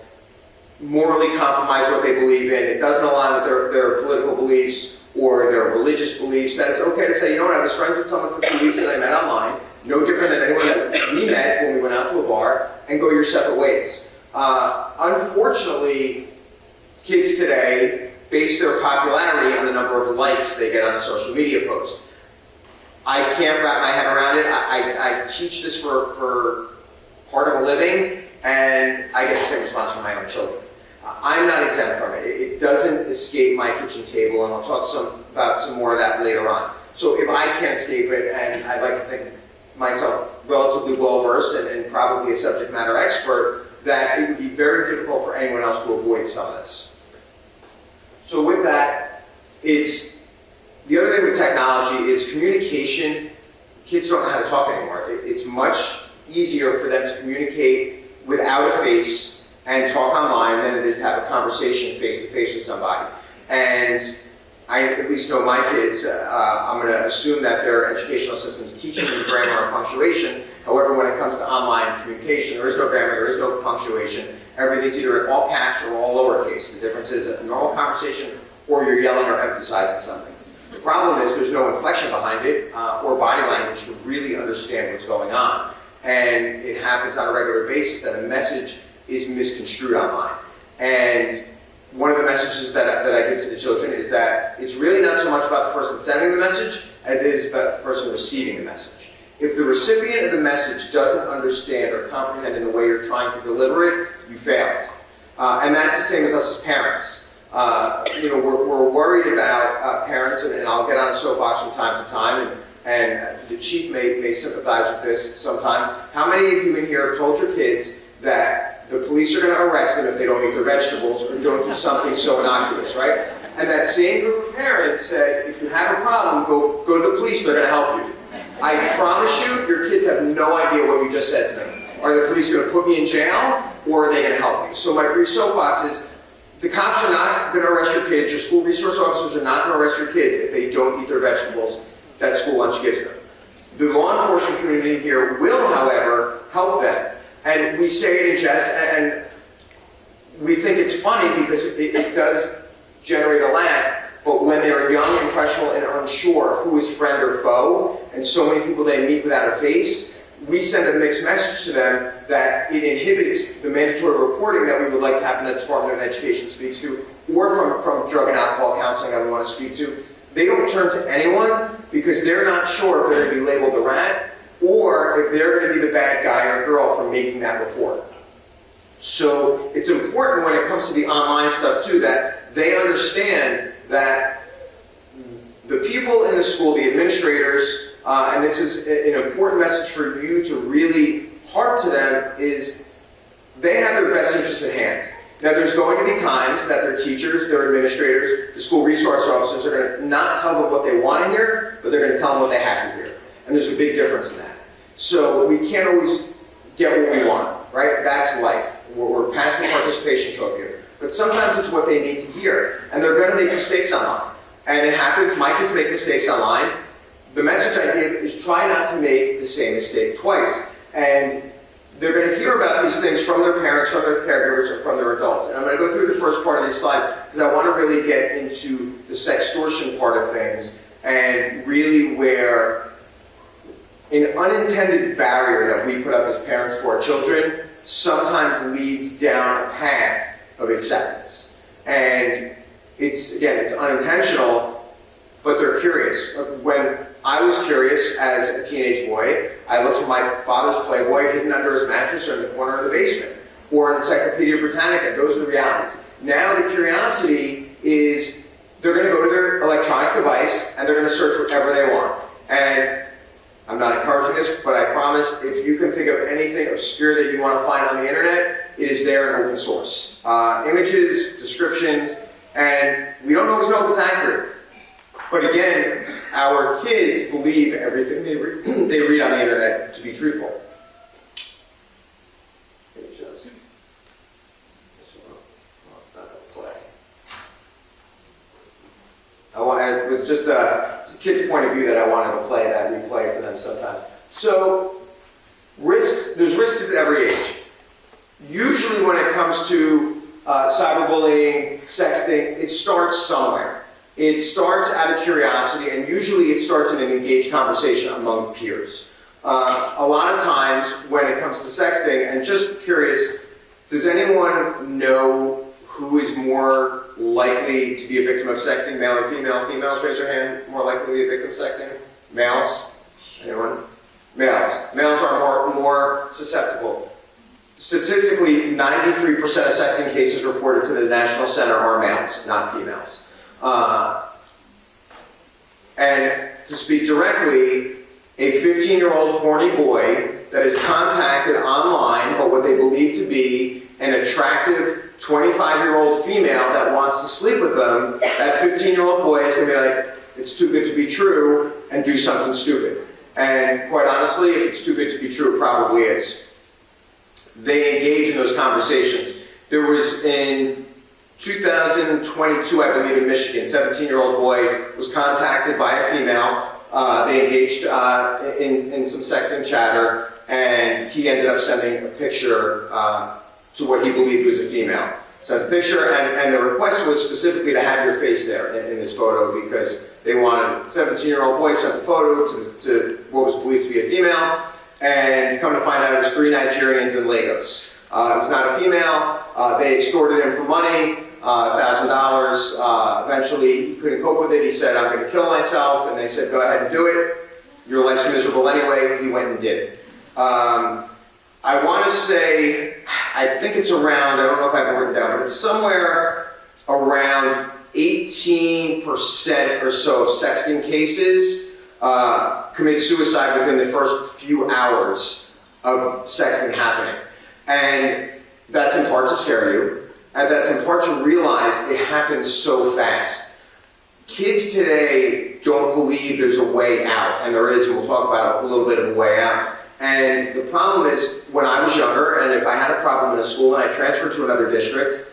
morally compromise what they believe in, it doesn't align with their political beliefs or their religious beliefs, then it's okay to say, you know what, I was friends with someone for 2 weeks that I met online, no different than anyone that we met when we went out to a bar, and go your separate ways. Unfortunately, kids today base their popularity on the number of likes they get on a social media post. I can't wrap my head around it. I teach this for part of a living, and I get the same response from my own children. I'm not exempt from it. It doesn't escape my kitchen table, and I'll talk about some more of that later on. So if I can't escape it, and I'd like to think myself relatively well-versed and probably a subject matter expert, that it would be very difficult for anyone else to avoid some of this. So with that, the other thing with technology is communication. Kids don't know how to talk anymore. It's much easier for them to communicate without a face and talk online than it is to have a conversation face-to-face with somebody. And I at least know my kids, I'm going to assume that their educational system is teaching them grammar and punctuation. However, when it comes to online communication, there is no grammar, there is no punctuation. Everything's either in all caps or all lowercase. The difference is a normal conversation or you're yelling or emphasizing something. The problem is there's no inflection behind it or body language to really understand what's going on. And it happens on a regular basis that a message is misconstrued online. And one of the messages that I give to the children is that it's really not so much about the person sending the message as it is about the person receiving the message. If the recipient of the message doesn't understand or comprehend in the way you're trying to deliver it, you failed. And that's the same as us as parents. We're worried about parents, and I'll get on a soapbox from time to time, and the chief may sympathize with this sometimes. How many of you in here have told your kids that the police are going to arrest them if they don't eat their vegetables or don't do something so innocuous, right? And that same group of parents said, if you have a problem, go to the police, they're going to help you. I promise you, your kids have no idea what you just said to them. Are the police going to put me in jail, or are they going to help me? So my brief soapbox is, the cops are not going to arrest your kids, your school resource officers are not going to arrest your kids if they don't eat their vegetables that school lunch gives them. The law enforcement community here will, however, help them. And we say it in jest, and we think it's funny because it does generate a laugh, but when they're young, impressionable, and unsure who is friend or foe, and so many people they meet without a face, we send a mixed message to them that it inhibits the mandatory reporting that we would like to have in the Department of Education speaks to, or from drug and alcohol counseling that we want to speak to. They don't turn to anyone because they're not sure if they're going to be labeled a rat or if they're going to be the bad guy or girl for making that report. So it's important when it comes to the online stuff too that they understand that the people in the school, the administrators, and this is an important message for you to really harp to them, is they have their best interests at hand. Now there's going to be times that their teachers, their administrators, the school resource officers are going to not tell them what they want to hear, but they're going to tell them what they have to hear. And there's a big difference in that. So we can't always get what we want, right? That's life. We're past the participation trophy here. But sometimes it's what they need to hear. And they're going to make mistakes online. And it happens, my kids make mistakes online. The message I give is try not to make the same mistake twice. And they're going to hear about these things from their parents, from their caregivers, or from their adults. And I'm going to go through the first part of these slides because I want to really get into the sextortion part of things and really where an unintended barrier that we put up as parents to our children sometimes leads down a path of acceptance. And it's unintentional, but they're curious. When I was curious as a teenage boy, I looked for my father's Playboy hidden under his mattress or in the corner of the basement, or an Encyclopedia Britannica. Those are the realities. Now the curiosity is they're going to go to their electronic device and they're going to search whatever they want. And I'm not encouraging this, but I promise if you can think of anything obscure that you want to find on the internet, it is there in open source. Images, descriptions, and we don't always know if it's accurate. But again, our kids believe everything they read on the internet to be truthful. It was just a kid's point of view that I wanted to play, that we play for them sometimes. So, risks, there's risks at every age. Usually when it comes to cyberbullying, sexting, it starts somewhere. It starts out of curiosity, and usually it starts in an engaged conversation among peers. A lot of times when it comes to sexting, and just curious, does anyone know who is more likely to be a victim of sexting, male or female? Females, raise your hand. More likely to be a victim of sexting? Males? Anyone? Males. Males are more susceptible. Statistically, 93% of sexting cases reported to the National Center are males, not females. And to speak directly, a 15-year-old horny boy that is contacted online by what they believe to be an attractive 25-year-old female that wants to sleep with them, that 15-year-old boy is going to be like, it's too good to be true, and do something stupid. And quite honestly, if it's too good to be true, it probably is. They engage in those conversations. There was in 2022, I believe, in Michigan, 17-year-old boy was contacted by a female. They engaged in some sexting chatter, and he ended up sending a picture to what he believed was a female. Sent a picture, and the request was specifically to have your face there in this photo because they wanted, 17-year-old boy sent the photo to what was believed to be a female, and come to find out it was 3 Nigerians in Lagos. It was not a female. They extorted him for money, $1,000. Eventually, he couldn't cope with it. He said, I'm going to kill myself, and they said, go ahead and do it. Your life's miserable anyway. He went and did it. I want to say, I think it's around, I don't know if I have it written down, but it's somewhere around 18% or so of sexting cases commit suicide within the first few hours of sexting happening. And that's in part to scare you, and that's in part to realize it happens so fast. Kids today don't believe there's a way out, and there is, and we'll talk about a little bit of a way out. And the problem is, when I was younger, and if I had a problem in a school and I transferred to another district,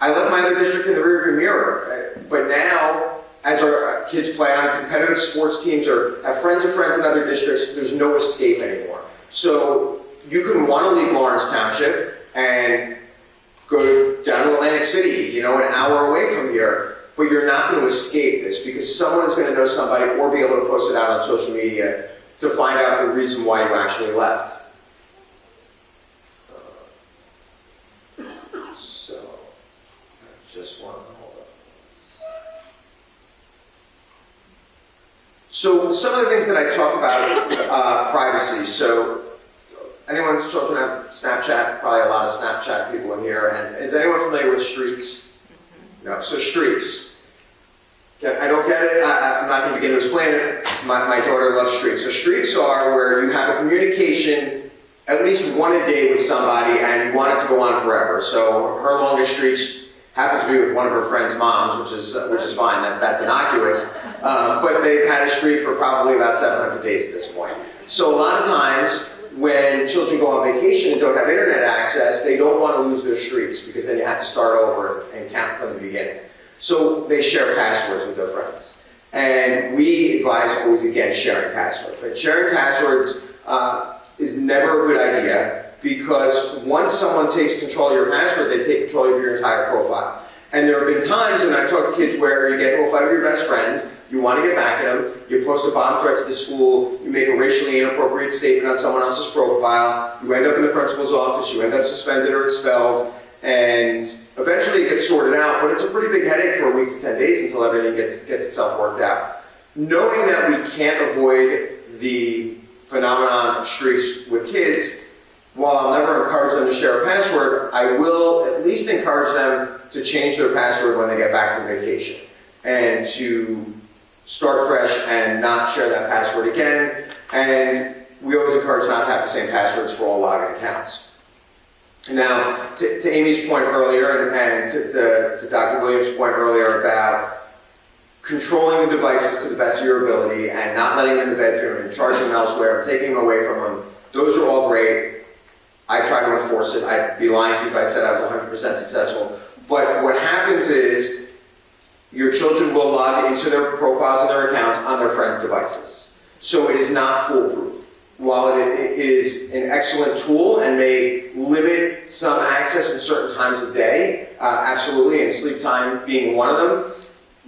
I left my other district in the rearview mirror. But now, as our kids play on competitive sports teams or have friends of friends in other districts, there's no escape anymore. So you can want to leave Lawrence Township, and go down to Atlantic City, you know, an hour away from here, but you're not going to escape this because someone is going to know somebody or be able to post it out on social media to find out the reason why you actually left. So, I just want to hold up. So, some of the things that I talk about, privacy. So, anyone's children have Snapchat? Probably a lot of Snapchat people in here. And is anyone familiar with streaks? No. So, streaks. I don't get it. I'm not going to begin to explain it. My daughter loves streaks. So streaks are where you have a communication, at least one a day with somebody, and you want it to go on forever. So her longest streaks happens to be with one of her friend's moms, which is fine. That's innocuous. But they've had a streak for probably about 700 days at this point. So a lot of times when children go on vacation and don't have internet access, they don't want to lose their streaks because then you have to start over and count from the beginning. So they share passwords with their friends. And we advise always against sharing passwords. But sharing passwords is never a good idea because once someone takes control of your password, they take control of your entire profile. And there have been times when I talk to kids where you get notified of your best friend, you want to get back at them, you post a bomb threat to the school, you make a racially inappropriate statement on someone else's profile, you end up in the principal's office, you end up suspended or expelled, and eventually it gets sorted out, but it's a pretty big headache for a week to 10 days until everything gets itself worked out. Knowing that we can't avoid the phenomenon of streaks with kids, while I'll never encourage them to share a password, I will at least encourage them to change their password when they get back from vacation and to start fresh and not share that password again. And we always encourage not to have the same passwords for all login accounts. Now, to Amy's point earlier, and to Dr. Williams' point earlier about controlling the devices to the best of your ability and not letting them in the bedroom and charging them elsewhere and taking them away from them, those are all great. I try to enforce it. I'd be lying to you if I said I was 100% successful. But what happens is your children will log into their profiles and their accounts on their friends' devices. So it is not foolproof. While it is an excellent tool and may limit some access in certain times of day, absolutely, and sleep time being one of them,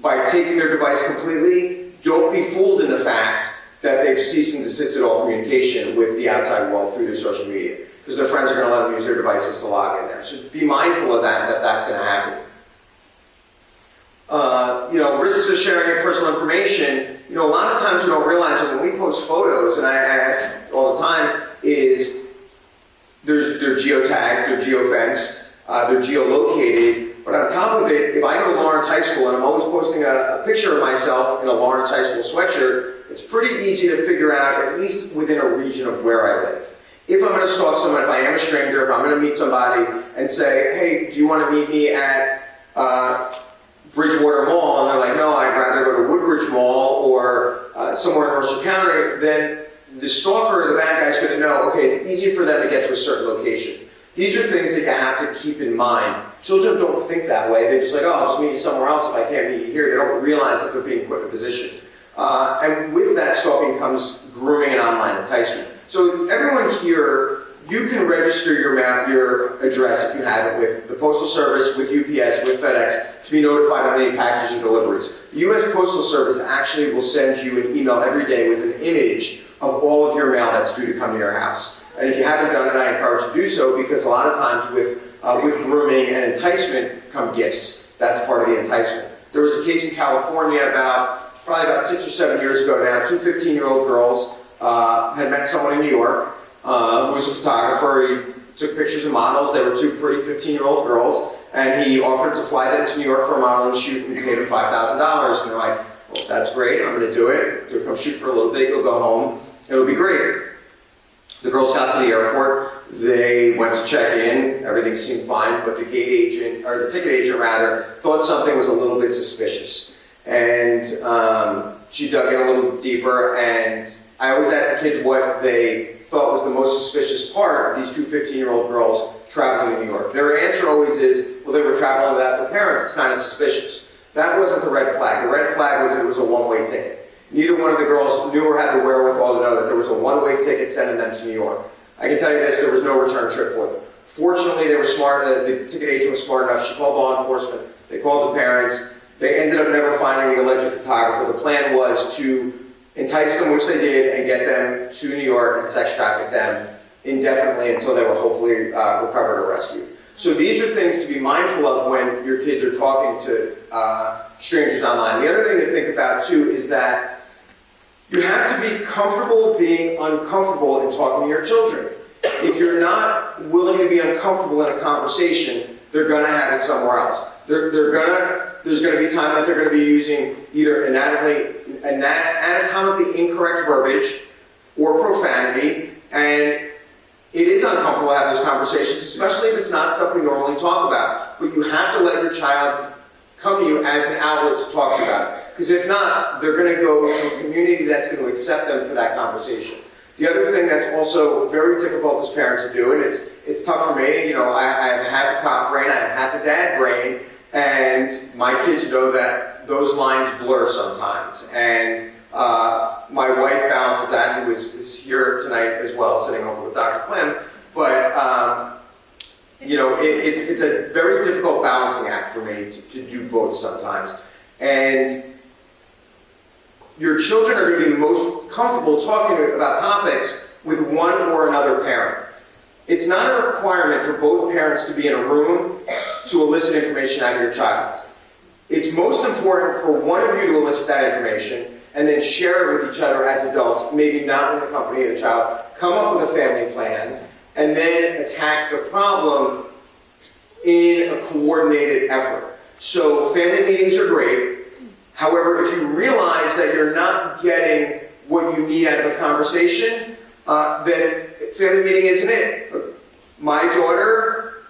by taking their device completely, don't be fooled in the fact that they've ceased and desisted all communication with the outside world through their social media, because their friends are going to let them use their devices to log in there. So be mindful of that's going to happen. Risks of sharing personal information. A lot of times we don't realize that when we post photos, and I ask all the time, is they're geotagged, they're geofenced, they're geolocated, but on top of it, if I go to Lawrence High School and I'm always posting a picture of myself in a Lawrence High School sweatshirt, it's pretty easy to figure out, at least within a region of where I live. If I'm going to stalk someone, if I am a stranger, if I'm going to meet somebody and say, hey, do you want to meet me at Bridgewater Mall, and they're like, no, I'd rather go to Woodbridge Mall or somewhere in Mercer County, then the stalker or the bad guy's going to know, okay, it's easier for them to get to a certain location. These are things that you have to keep in mind. Children don't think that way. They're just like, oh, I'll just meet you somewhere else if I can't meet you here. They don't realize that they're being put in a position. And with that stalking comes grooming and online enticement. So everyone here, you can register your address if you have it with the Postal Service, with UPS, with FedEx, to be notified on any packages and deliveries. The U.S. Postal Service actually will send you an email every day with an image of all of your mail that's due to come to your house. And if you haven't done it, I encourage you to do so, because a lot of times with grooming and enticement come gifts. That's part of the enticement. There was a case in California probably about 6 or 7 years ago now. 2 15-year-old girls had met someone in New York who was a photographer. He took pictures of models. They were 2 pretty 15-year-old girls, and he offered to fly them to New York for a modeling shoot and pay them $5,000. And they're like, well, that's great. I'm going to do it. They'll come shoot for a little bit. They'll go home. It'll be great. The girls got to the airport. They went to check in. Everything seemed fine, but the ticket agent thought something was a little bit suspicious. And she dug in a little deeper, and I always ask the kids what they thought was the most suspicious part of these 2 15-year-old girls traveling to New York. Their answer always is, well, they were traveling without their parents. It's kind of suspicious. That wasn't the red flag. The red flag was it was a one-way ticket. Neither one of the girls knew or had the wherewithal to know that there was a one-way ticket sending them to New York. I can tell you this, there was no return trip for them. Fortunately, they were smart. The ticket agent was smart enough. She called law enforcement. They called the parents. They ended up never finding the alleged photographer. The plan was to entice them, which they did, and get them to New York and sex traffic them indefinitely until they were hopefully recovered or rescued. So these are things to be mindful of when your kids are talking to strangers online. The other thing to think about too is that you have to be comfortable being uncomfortable in talking to your children. If you're not willing to be uncomfortable in a conversation, they're going to have it somewhere else. There's going to be time that they're going to be using either anatomically incorrect verbiage or profanity, and it is uncomfortable to have those conversations, especially if it's not stuff we normally talk about. But you have to let your child come to you as an outlet to talk to you about it. Because if not, they're going to go to a community that's going to accept them for that conversation. The other thing that's also very difficult as parents to do, and it's tough for me, you know, I have half a cop brain, I have half a dad brain, and my kids know that those lines blur sometimes. And my wife balances that, who is here tonight as well, sitting over with Dr. Clem. But, you know, it's a very difficult balancing act for me to do both sometimes. And your children are going to be most comfortable talking about topics with one or another parent. It's not a requirement for both parents to be in a room to elicit information out of your child. It's most important for one of you to elicit that information and then share it with each other as adults, maybe not in the company of the child, come up with a family plan, and then attack the problem in a coordinated effort. So family meetings are great. However, if you realize that you're not getting what you need out of a conversation, then family meeting isn't it. Look, my daughter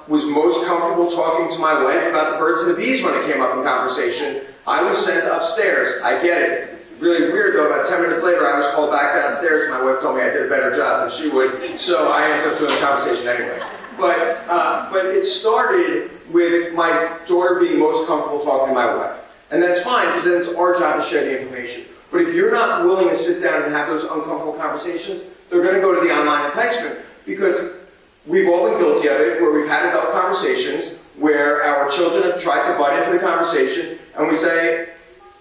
was most comfortable talking to my wife about the birds and the bees when it came up in conversation. I was sent upstairs. I get it. Really weird though, about 10 minutes later I was called back downstairs and my wife told me I did a better job than she would, so I ended up doing the conversation anyway. But it started with my daughter being most comfortable talking to my wife. And that's fine, because then it's our job to share the information. But if you're not willing to sit down and have those uncomfortable conversations, they're going to go to the online enticement. Because we've all been guilty of it, where we've had adult conversations, where our children have tried to butt into the conversation, and we say,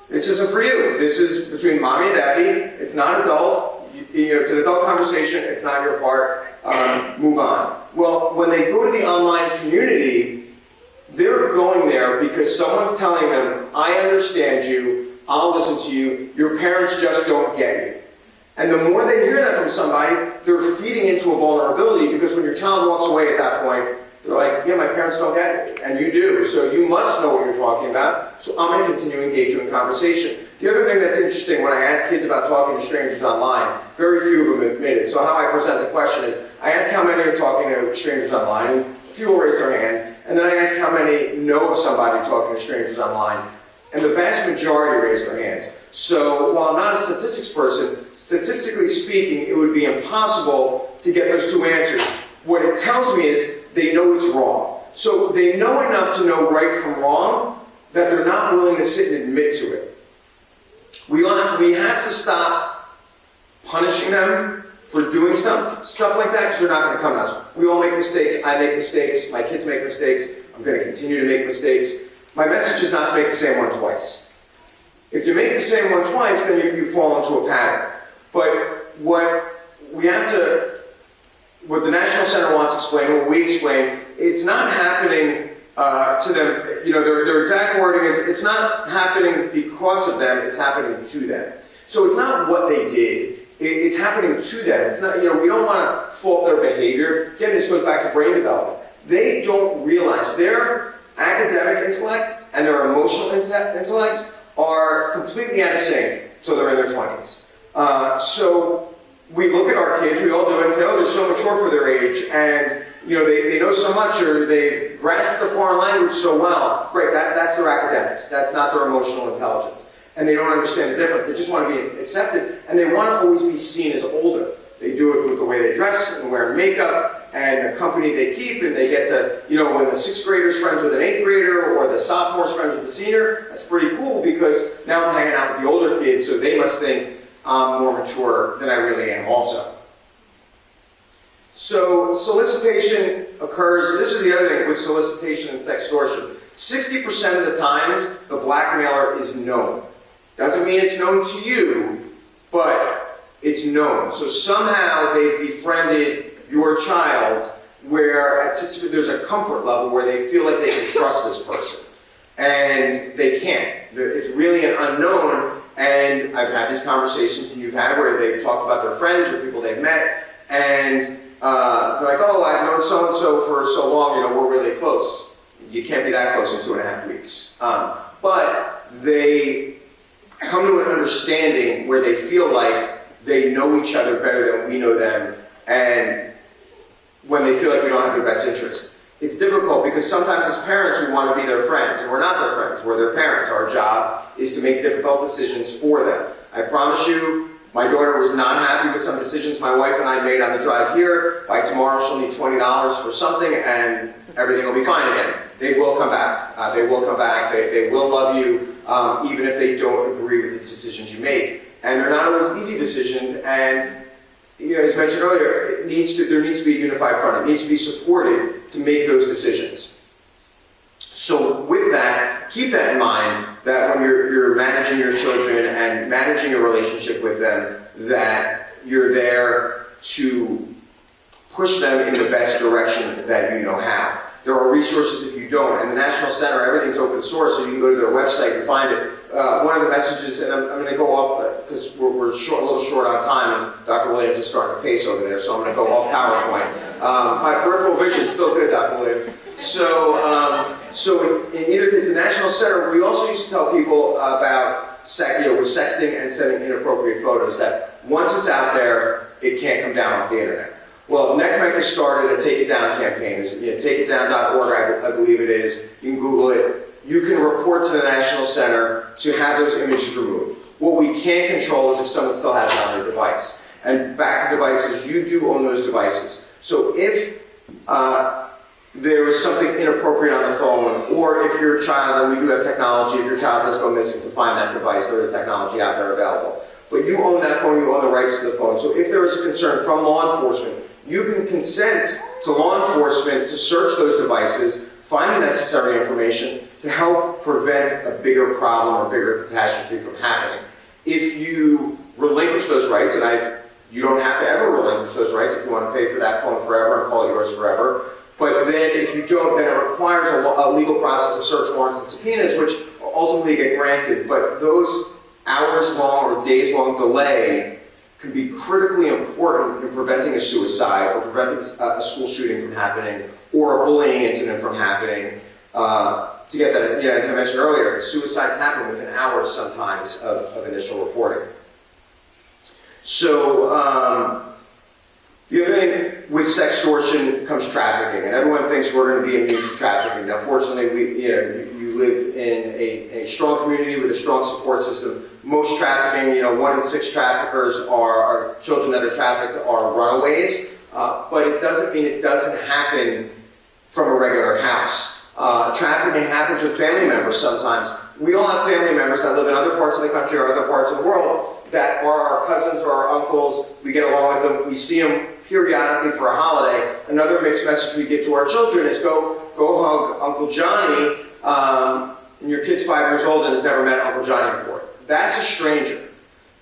this isn't for you. This is between mommy and daddy. It's not adult. You know, it's an adult conversation. It's not your part. Move on. Well, when they go to the online community, they're going there because someone's telling them, I understand you, I'll listen to you, your parents just don't get you. And the more they hear that from somebody, they're feeding into a vulnerability, because when your child walks away at that point, they're like, yeah, my parents don't get me, and you do, so you must know what you're talking about, so I'm going to continue to engage you in conversation. The other thing that's interesting, when I ask kids about talking to strangers online, very few of them admit it. So how I present the question is, I ask how many are talking to strangers online, and a few will raise their hands, and then I ask how many know of somebody talking to strangers online, and the vast majority raise their hands. So while I'm not a statistics person, statistically speaking, it would be impossible to get those two answers. What it tells me is they know it's wrong. So they know enough to know right from wrong that they're not willing to sit and admit to it. We have to stop punishing them for doing stuff like that, because they're not going to come to us. We all make mistakes. I make mistakes. My kids make mistakes. I'm going to continue to make mistakes. My message is not to make the same one twice. If you make the same one twice, then you fall into a pattern. But what the National Center wants explained, what we explain, it's not happening to them. You know, their exact wording is, it's not happening because of them, it's happening to them. So it's not what they did. It's happening to them. It's not, you know, we don't want to fault their behavior. Again, this goes back to brain development. They don't realize their academic intellect and their emotional intellect are completely out of sync until they're in their 20s. So we look at our kids, we all do it, and say, oh, they're so mature for their age, and you know, they know so much, or they grasp the foreign language so well. Great, that's their academics. That's not their emotional intelligence. And they don't understand the difference. They just want to be accepted, and they want to always be seen as older. They do it with the way they dress and wear makeup and the company they keep, and they get to, you know, when the 6th grader's friends with an 8th grader or the sophomore's friends with the senior, that's pretty cool, because now I'm hanging out with the older kids, so they must think I'm more mature than I really am also. So solicitation occurs, this is the other thing with solicitation and sextortion. 60% of the times, the blackmailer is known. Doesn't mean it's known to you, but it's known. So somehow they've befriended your child where at 60% there's a comfort level where they feel like they can trust this person. And they can't. It's really an unknown. And I've had these conversations and you've had where they've talked about their friends or people they've met, and they're like, oh, I've known so-and-so for so long, we're really close. You can't be that close in 2.5 weeks. But they come to an understanding where they feel like they know each other better than we know them, and when they feel like we don't have their best interest. It's difficult because sometimes as parents we want to be their friends, and we're not their friends, we're their parents. Our job is to make difficult decisions for them. I promise you, my daughter was not happy with some decisions my wife and I made on the drive here. By tomorrow she'll need $20 for something and everything will be fine again. They will come back. They will come back. They will love you, even if they don't agree with the decisions you make. And they're not always easy decisions, and as mentioned earlier, there needs to be a unified front. It needs to be supported to make those decisions. So with that, keep that in mind, that when you're managing your children and managing your relationship with them, that you're there to push them in the best direction that you know how. There are resources if you don't, and the National Center, everything's open source, so you can go to their website and find it. One of the messages, and I'm going to go up, because we're a little short on time, and Dr. Williams is starting to pace over there, so I'm going to go off PowerPoint. My peripheral vision is still good, Dr. Williams. So in either case, the National Center, we also used to tell people about with sexting and sending inappropriate photos, that once it's out there, it can't come down off the internet. Well, NECMEC has started a Take It Down campaign. TakeItDown.org, I believe it is. You can Google it. You can report to the National Center to have those images removed. What we can't control is if someone still has it on their device. And back to devices, you do own those devices. So if there is something inappropriate on the phone, or if your child, and we do have technology, if your child does go missing, to find that device, there is technology out there available. But you own that phone, you own the rights to the phone. So if there is a concern from law enforcement, you can consent to law enforcement to search those devices, find the necessary information to help prevent a bigger problem or bigger catastrophe from happening. If you relinquish those rights, and you don't have to ever relinquish those rights if you want to pay for that phone forever and call it yours forever, but then if you don't, then it requires a legal process of search warrants and subpoenas, which ultimately get granted. But those hours-long or days-long delay can be critically important in preventing a suicide or preventing a school shooting from happening or a bullying incident from happening. To get that, as I mentioned earlier, suicides happen within hours sometimes of initial reporting. So the other thing with sextortion comes trafficking, and everyone thinks we're going to be immune to trafficking. Now, fortunately, you live in a strong community with a strong support system. Most trafficking, 1 in 6 traffickers are children that are trafficked are runaways, but it doesn't mean it doesn't happen from a regular house. Trafficking happens with family members sometimes. We all have family members that live in other parts of the country or other parts of the world that are our cousins or our uncles. We get along with them. We see them periodically for a holiday. Another mixed message we give to our children is go hug Uncle Johnny, and your kid's 5 years old and has never met Uncle Johnny before. That's a stranger.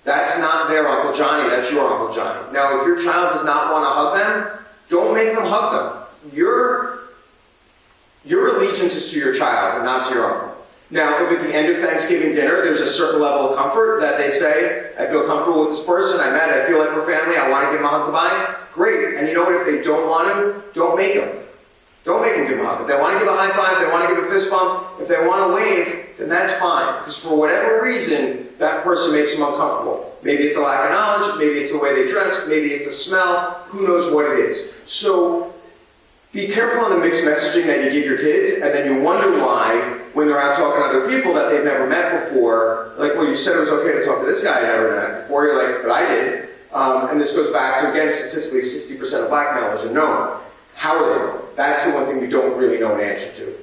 That's not their Uncle Johnny, that's your Uncle Johnny. Now, if your child does not want to hug them, don't make them hug them. Your allegiance is to your child and not to your uncle. Now, if at the end of Thanksgiving dinner, there's a certain level of comfort that they say, I feel comfortable with this person, I met, I feel like we're family, I want to give them a hug goodbye, great. And you know what, if they don't want to, don't make them. Don't make them give them a hug. If they want to give a high five, if they want to give a fist bump, if they want to wave, then that's fine. Because for whatever reason, that person makes them uncomfortable. Maybe it's a lack of knowledge, maybe it's the way they dress, maybe it's a smell, who knows what it is. So be careful on the mixed messaging that you give your kids, and then you wonder why, when they're out talking to other people that they've never met before, like, well, you said it was okay to talk to this guy I never met before, you're like, but I did. And this goes back to, again, statistically, 60% of blackmailers are known. How are they known? That's the one thing we don't really know an answer to.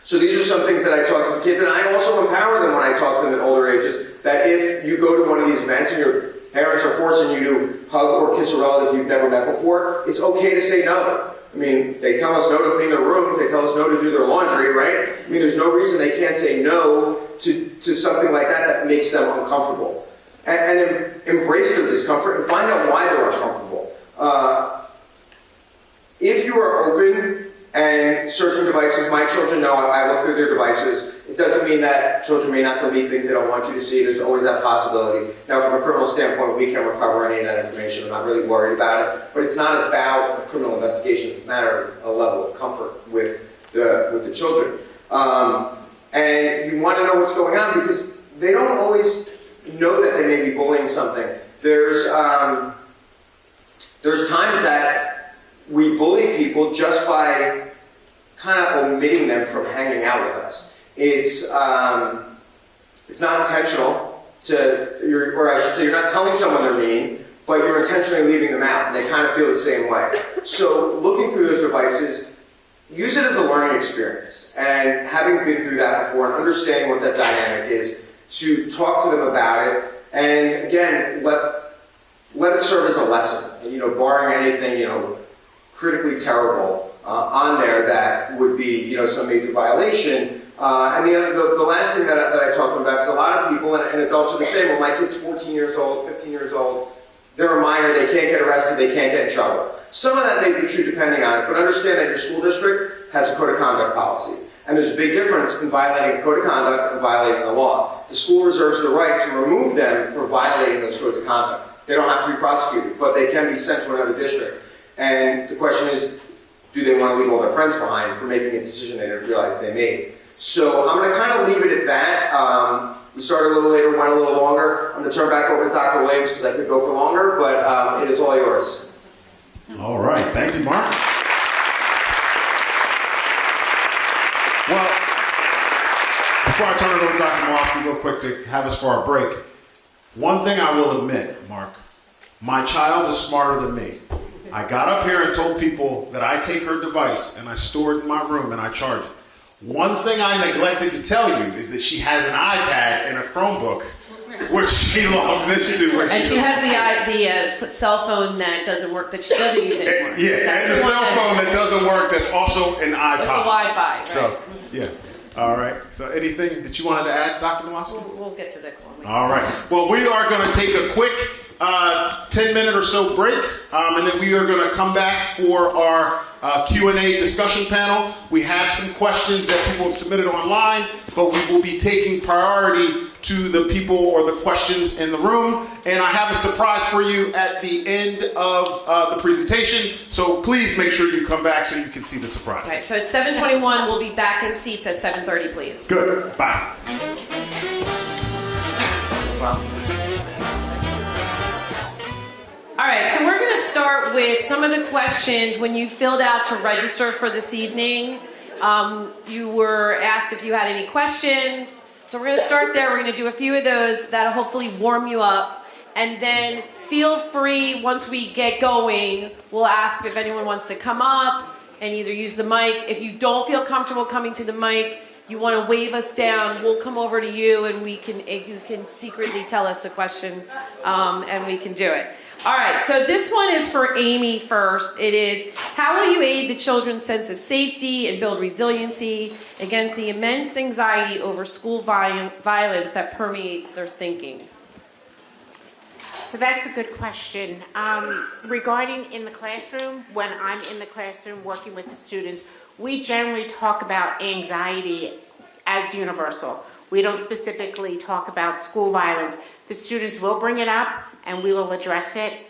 So these are some things that I talk to the kids, and I also empower them when I talk to them at older ages, that if you go to one of these events and your parents are forcing you to hug or kiss a relative you've never met before, it's okay to say no. I mean, they tell us no to clean their rooms, they tell us no to do their laundry, right? I mean, there's no reason they can't say no to something like that makes them uncomfortable. And embrace their discomfort and find out why they're uncomfortable. If you are open and searching devices, my children know I look through their devices. It doesn't mean that children may not delete things they don't want you to see. There's always that possibility. Now, from a criminal standpoint, we can recover any of that information. I'm not really worried about it. But it's not about a criminal investigation. It's a matter of a level of comfort with the children. And you want to know what's going on because they don't always know that they may be bullying something. There's times that we bully people just by kind of omitting them from hanging out with us. It's not intentional or I should say, you're not telling someone they're mean, but you're intentionally leaving them out, and they kind of feel the same way. So looking through those devices, use it as a learning experience, and having been through that before and understanding what that dynamic is, to talk to them about it, and again, let it serve as a lesson. Barring anything, critically terrible on there that would be, some major violation. And the last thing that I talked about, because a lot of people and adults are the same. Well, my kid's 14 years old, 15 years old. They're a minor. They can't get arrested. They can't get in trouble. Some of that may be true depending on it, but understand that your school district has a code of conduct policy. And there's a big difference in violating a code of conduct and violating the law. The school reserves the right to remove them for violating those codes of conduct. They don't have to be prosecuted, but they can be sent to another district. And the question is, do they want to leave all their friends behind for making a decision they didn't realize they made? So I'm going to kind of leave it at that. We started a little later, went a little longer. I'm going to turn back over to Dr. Williams because I could go for longer, but it is all yours. All right. Thank you, Mark. Well, before I turn it over to Dr. Mawsky real quick to have us for our break, one thing I will admit, Mark, my child is smarter than me. I got up here and told people that I take her device and I store it in my room and I charge it. One thing I neglected to tell you is that she has an iPad and a Chromebook, which she logs into. And she has the cell phone that doesn't work, that she doesn't use anymore. Yeah, and the cell phone that doesn't work that's also an iPod. With the Wi-Fi, right? So, yeah. All right. So anything that you wanted to add, Dr. Mawsky? We'll get to that one. All right. Well, we are going to take a quick 10-minute or so break, and then we are going to come back for our Q&A discussion panel. We have some questions that people have submitted online, but we will be taking priority to the people or the questions in the room. And I have a surprise for you at the end of the presentation, so please make sure you come back so you can see the surprise. Right, so it's 7:21. We'll be back in seats at 7:30, please. Good. Bye. All right, so we're going to start with some of the questions. When you filled out to register for this evening, you were asked if you had any questions. So we're going to start there. We're going to do a few of those that'll hopefully warm you up. And then feel free, once we get going, we'll ask if anyone wants to come up and either use the mic. If you don't feel comfortable coming to the mic, you want to wave us down, we'll come over to you and you can secretly tell us the question, and we can do it. All right, so this one is for Amy first. It is, how will you aid the children's sense of safety and build resiliency against the immense anxiety over school violence that permeates their thinking? So that's a good question. Regarding in the classroom, when I'm in the classroom working with the students, we generally talk about anxiety as universal. We don't specifically talk about school violence. The students will bring it up and we will address it.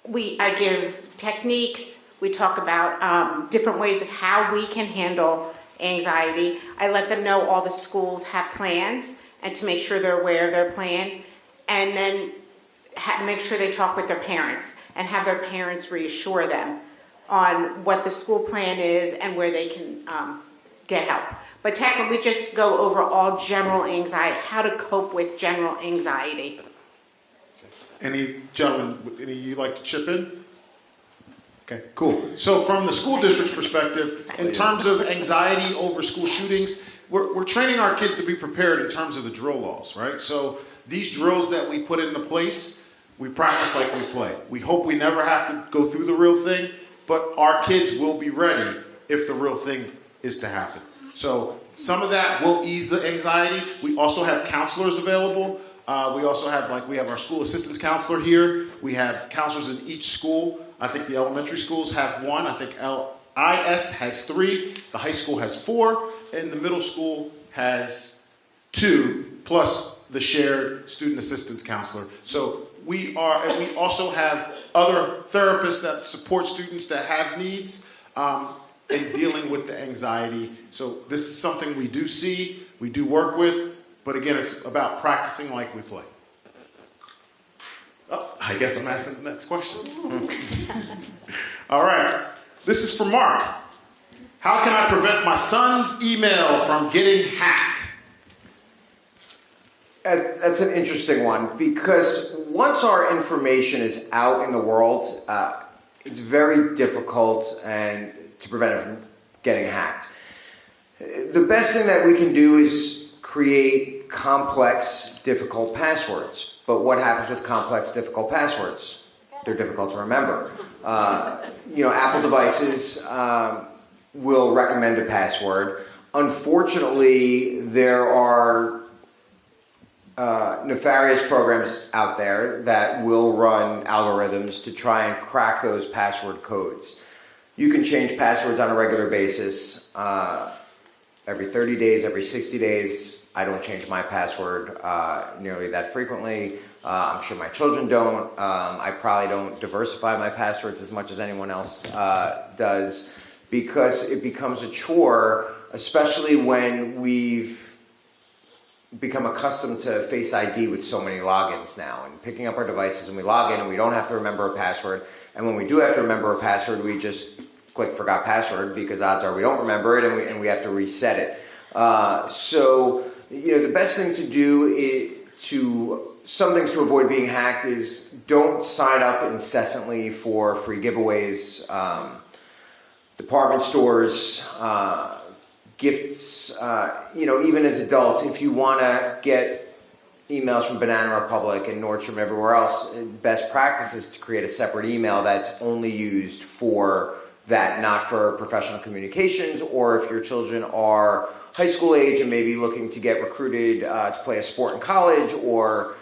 I give techniques. We talk about different ways of how we can handle anxiety. I let them know all the schools have plans and to make sure they're aware of their plan. And then make sure they talk with their parents and have their parents reassure them on what the school plan is and where they can get help. But technically, we just go over all general anxiety, how to cope with general anxiety. Any gentlemen, any of you like to chip in? Okay, cool. So from the school district's perspective, in terms of anxiety over school shootings, we're training our kids to be prepared in terms of the drill laws, right? So these drills that we put into place, we practice like we play. We hope we never have to go through the real thing, but our kids will be ready if the real thing is to happen. So some of that will ease the anxiety. We also have counselors available. We also have, we have our school assistance counselor here. We have counselors in each school. I think the elementary schools have one. I think LIS has 3. The high school has 4. And the middle school has 2, plus the shared student assistance counselor. So we also have other therapists that support students that have needs in dealing with the anxiety. So this is something we do see, we do work with, but again, it's about practicing like we play. Oh, I guess I'm asking the next question. All right, this is for Mark. How can I prevent my son's email from getting hacked? That's an interesting one, because once our information is out in the world, it's very difficult and to prevent it from getting hacked. The best thing that we can do is create complex, difficult passwords. But what happens with complex, difficult passwords? They're difficult to remember. Apple devices will recommend a password. Unfortunately, there are nefarious programs out there that will run algorithms to try and crack those password codes. You can change passwords on a regular basis, every 30 days, every 60 days. I don't change my password nearly that frequently. I'm sure my children don't. I probably don't diversify my passwords as much as anyone else does, because it becomes a chore, especially when we've become accustomed to Face ID with so many logins now, and picking up our devices and we log in and we don't have to remember a password. And when we do have to remember a password, we just click forgot password, because odds are we don't remember it and we have to reset it. So the best thing to do some things to avoid being hacked is don't sign up incessantly for free giveaways, department stores, gifts, even as adults. If you want to get emails from Banana Republic and Nordstrom and everywhere else, best practice is to create a separate email that's only used for that, not for professional communications, or if your children are high school age and maybe looking to get recruited to play a sport in college, or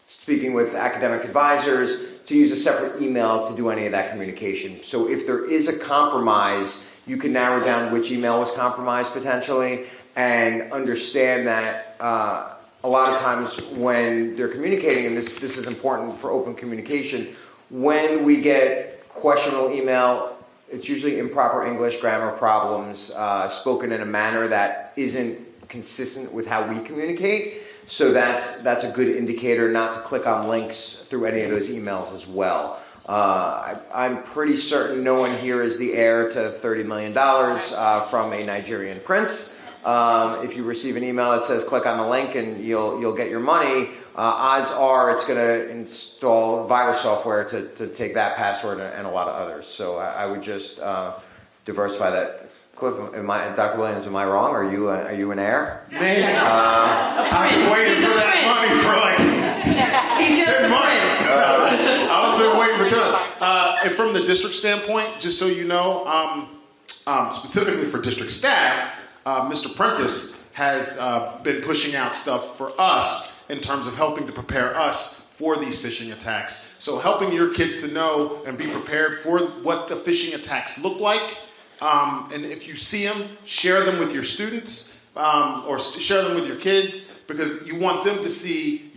speaking with academic advisors, to use a separate email to do any of that communication. So if there is a compromise, you can narrow down which email was compromised potentially, and understand that a lot of times when they're communicating, and this is important for open communication, when we get questionable email, it's usually improper English, grammar problems, spoken in a manner that isn't consistent with how we communicate. So that's a good indicator not to click on links through any of those emails as well. I'm pretty certain no one here is the heir to $30 million from a Nigerian prince. If you receive an email that says click on the link and you'll get your money, odds are it's going to install virus software to take that password and a lot of others. So I would just diversify that. Cliff, Dr. Williams, am I wrong? Are you an heir? Man, I've been waiting for that money for like 10 months. I've been waiting for that. And from the district standpoint, just so you know, specifically for district staff, Mr. Prentice has been pushing out stuff for us in terms of helping to prepare us for these phishing attacks. So helping your kids to know and be prepared for what the phishing attacks look like. And if you see them, share them with your students or share them with your kids, because you want them to see,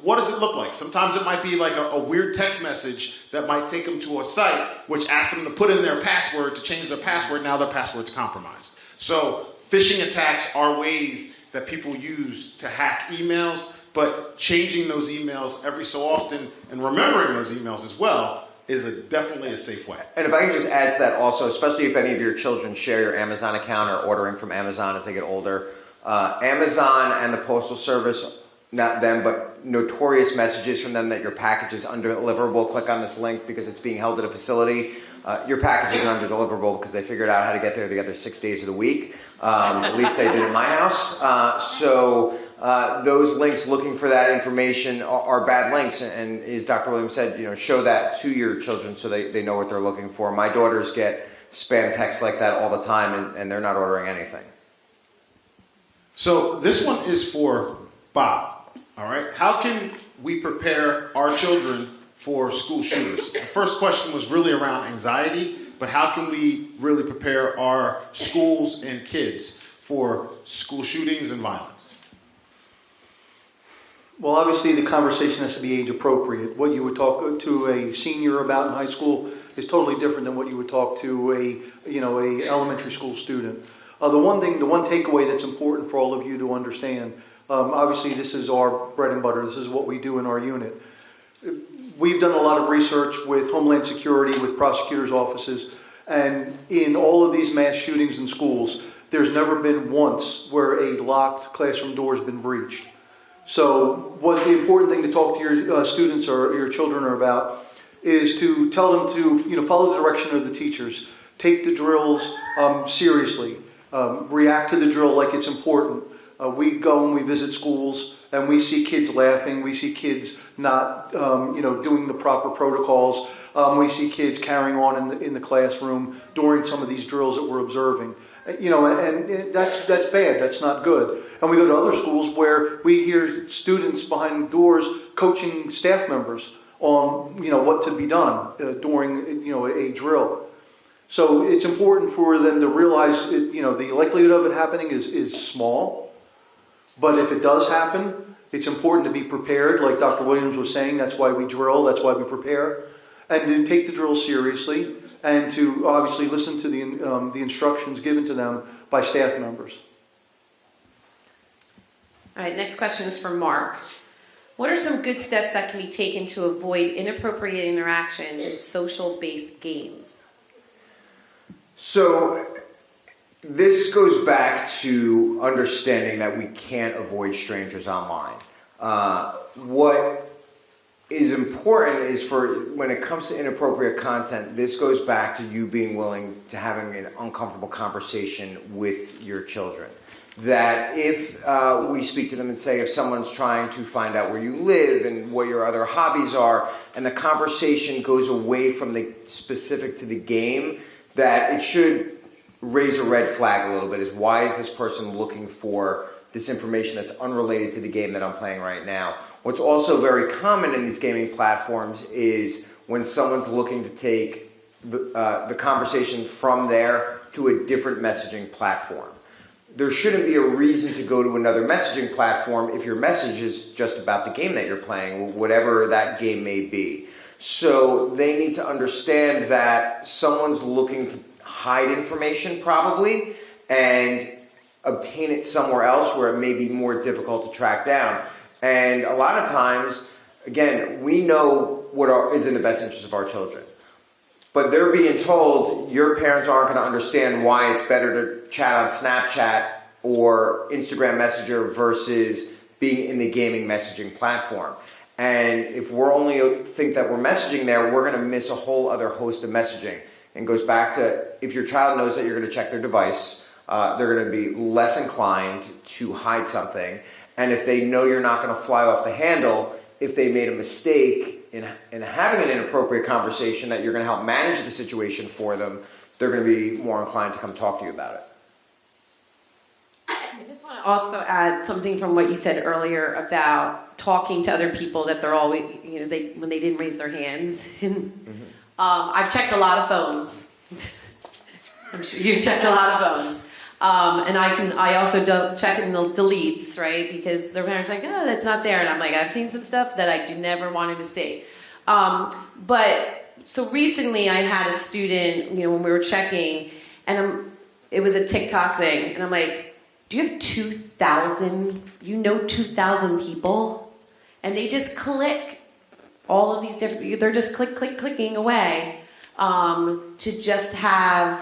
what does it look like? Sometimes it might be like a weird text message that might take them to a site which asks them to put in their password to change their password. Now their password's compromised. So phishing attacks are ways that people use to hack emails, but changing those emails every so often and remembering those emails as well is definitely a safe way. And if I can just add to that also, especially if any of your children share your Amazon account or ordering from Amazon as they get older, Amazon and the Postal Service, not them, but notorious messages from them that your package is undeliverable. Click on this link because it's being held at a facility. Your package is undeliverable because they figured out how to get there the other 6 days of the week. At least they did in my house. So those links looking for that information are bad links. And as Dr. Williams said, show that to your children so they know what they're looking for. My daughters get spam texts like that all the time, and they're not ordering anything. So this one is for Bob, all right? How can we prepare our children for school shooters? The first question was really around anxiety, but how can we really prepare our schools and kids for school shootings and violence? Well, obviously, the conversation has to be age appropriate. What you would talk to a senior about in high school is totally different than what you would talk to a elementary school student. The one takeaway that's important for all of you to understand, obviously this is our bread and butter. This is what we do in our unit. We've done a lot of research with Homeland Security, with prosecutors' offices, and in all of these mass shootings in schools, there's never been once where a locked classroom door has been breached. So what the important thing to talk to your students or your children are about is to tell them to follow the direction of the teachers. Take the drills seriously. React to the drill like it's important. We go and we visit schools and we see kids laughing. We see kids not doing the proper protocols. We see kids carrying on in the classroom during some of these drills that we're observing. And that's bad. That's not good. And we go to other schools where we hear students behind doors coaching staff members on what to be done during a drill. So it's important for them to realize the likelihood of it happening is small, but if it does happen, it's important to be prepared. Like Dr. Williams was saying, that's why we drill, that's why we prepare, and to take the drill seriously and to obviously listen to the instructions given to them by staff members. All right, next question is from Mark. What are some good steps that can be taken to avoid inappropriate interactions in social-based games? So this goes back to understanding that we can't avoid strangers online. What is important is when it comes to inappropriate content, this goes back to you being willing to having an uncomfortable conversation with your children. That if we speak to them and say, if someone's trying to find out where you live and what your other hobbies are, and the conversation goes away from the specific to the game, that it should raise a red flag a little bit, is why is this person looking for this information that's unrelated to the game that I'm playing right now? What's also very common in these gaming platforms is when someone's looking to take the conversation from there to a different messaging platform. There shouldn't be a reason to go to another messaging platform if your message is just about the game that you're playing, whatever that game may be. So they need to understand that someone's looking to hide information probably and obtain it somewhere else where it may be more difficult to track down. And a lot of times, again, we know what is in the best interest of our children. But they're being told your parents aren't going to understand why it's better to chat on Snapchat or Instagram Messenger versus being in the gaming messaging platform. And if we're only think that we're messaging there, we're going to miss a whole other host of messaging. And goes back to, if your child knows that you're going to check their device, they're going to be less inclined to hide something. And if they know you're not going to fly off the handle, if they made a mistake in having an inappropriate conversation that you're going to help manage the situation for them, they're going to be more inclined to come talk to you about it. I just want to also add something from what you said earlier about talking to other people that they're always, when they didn't raise their hands. I've checked a lot of phones. I'm sure you've checked a lot of phones. And I also check in the deletes, right? Because their parents are like, oh, that's not there. And I'm like, I've seen some stuff that I never wanted to see. But so recently I had a student, when we were checking, and it was a TikTok thing. And I'm like, do you have 2,000, 2,000 people? And they just click all of these different, they're just clicking away to just have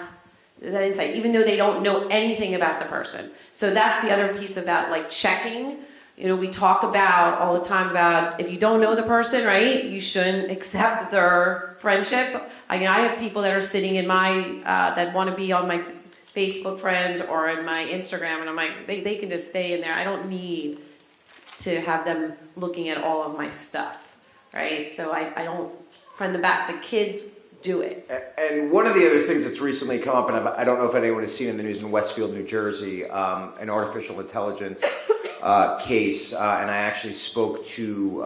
that insight, even though they don't know anything about the person. So that's the other piece about checking. We talk about all the time about if you don't know the person, right, you shouldn't accept their friendship. I have people that are sitting in my, that want to be on my Facebook friends or in my Instagram, and I'm like, they can just stay in there. I don't need to have them looking at all of my stuff, right? So I don't, from the back, the kids do it. And one of the other things that's recently come up, and I don't know if anyone has seen in the news in Westfield, New Jersey, an artificial intelligence case, and I actually spoke to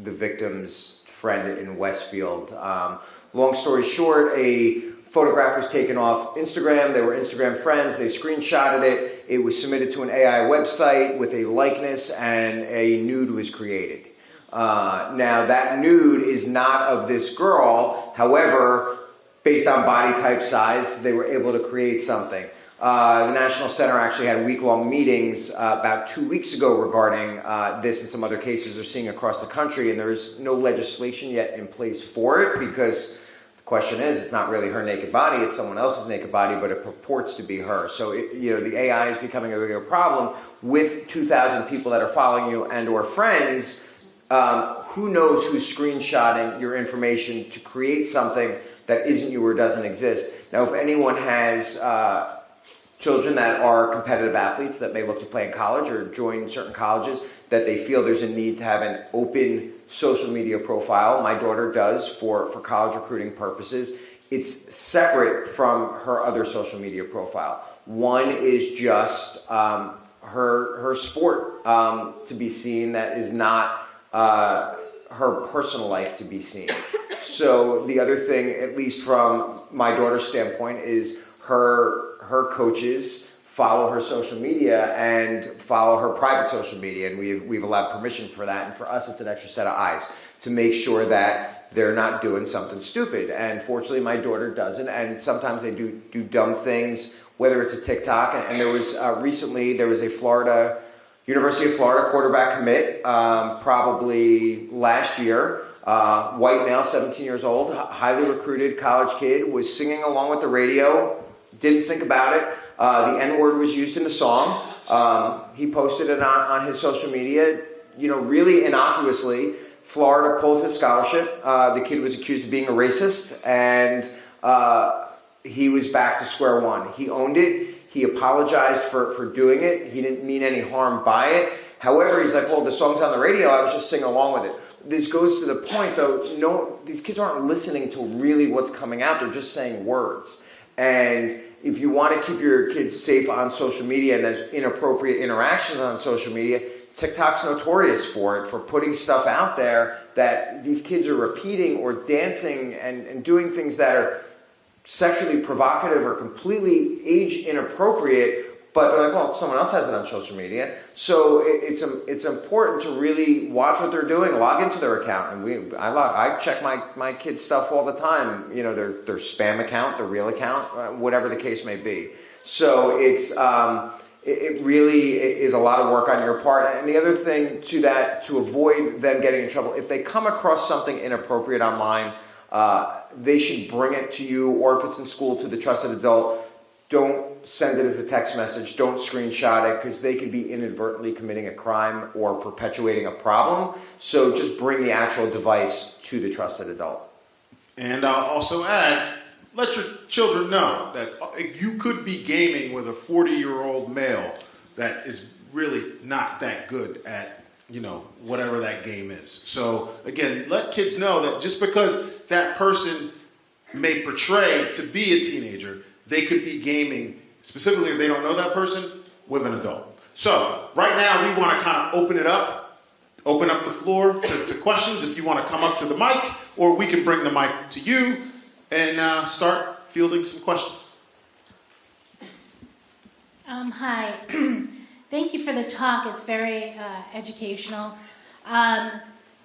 the victim's friend in Westfield. Long story short, a photograph was taken off Instagram. They were Instagram friends. They screenshotted it. It was submitted to an AI website with a likeness, and a nude was created. Now, that nude is not of this girl. However, based on body type, size, they were able to create something. The National Center actually had week-long meetings about 2 weeks ago regarding this and some other cases they're seeing across the country, and there is no legislation yet in place for it, because the question is, it's not really her naked body, it's someone else's naked body, but it purports to be her. So, the AI is becoming a bigger problem with 2,000 people that are following you and or friends. Who knows who's screenshotting your information to create something that isn't you or doesn't exist. Now, if anyone has children that are competitive athletes that may look to play in college or join certain colleges, that they feel there's a need to have an open social media profile. My daughter does for college recruiting purposes. It's separate from her other social media profile. One is just her sport to be seen that is not her personal life to be seen. So the other thing, at least from my daughter's standpoint, is her coaches follow her social media and follow her private social media, and we've allowed permission for that. And for us, it's an extra set of eyes to make sure that they're not doing something stupid. And fortunately, my daughter doesn't. And sometimes they do dumb things, whether it's a TikTok. And there was recently there was a University of Florida quarterback commit, probably last year. White male, 17 years old, highly recruited college kid, was singing along with the radio, didn't think about it. The N-word was used in the song. He posted it on his social media, really innocuously. Florida pulled his scholarship. The kid was accused of being a racist, and he was back to square one. He owned it. He apologized for doing it. He didn't mean any harm by it. However, he's like, well, the song's on the radio. I was just singing along with it. This goes to the point, though, these kids aren't listening to really what's coming out. They're just saying words. And if you want to keep your kids safe on social media and there's inappropriate interactions on social media, TikTok's notorious for it, for putting stuff out there that these kids are repeating or dancing and doing things that are sexually provocative or completely age inappropriate, but they're like, well, someone else has it on social media. So it's important to really watch what they're doing, log into their account. And I check my kids' stuff all the time, their spam account, their real account, whatever the case may be. So it really is a lot of work on your part. And the other thing to that, to avoid them getting in trouble, if they come across something inappropriate online, they should bring it to you, or if it's in school, to the trusted adult. Don't send it as a text message. Don't screenshot it, because they could be inadvertently committing a crime or perpetuating a problem. So just bring the actual device to the trusted adult. And I'll also add, let your children know that you could be gaming with a 40-year-old male that is really not that good at whatever that game is. So again, let kids know that just because that person may portray to be a teenager, they could be gaming, specifically if they don't know that person, with an adult. So right now we want to kind of open up the floor to questions. If you want to come up to the mic, or we can bring the mic to you and start fielding some questions. Hi. Thank you for the talk. It's very educational.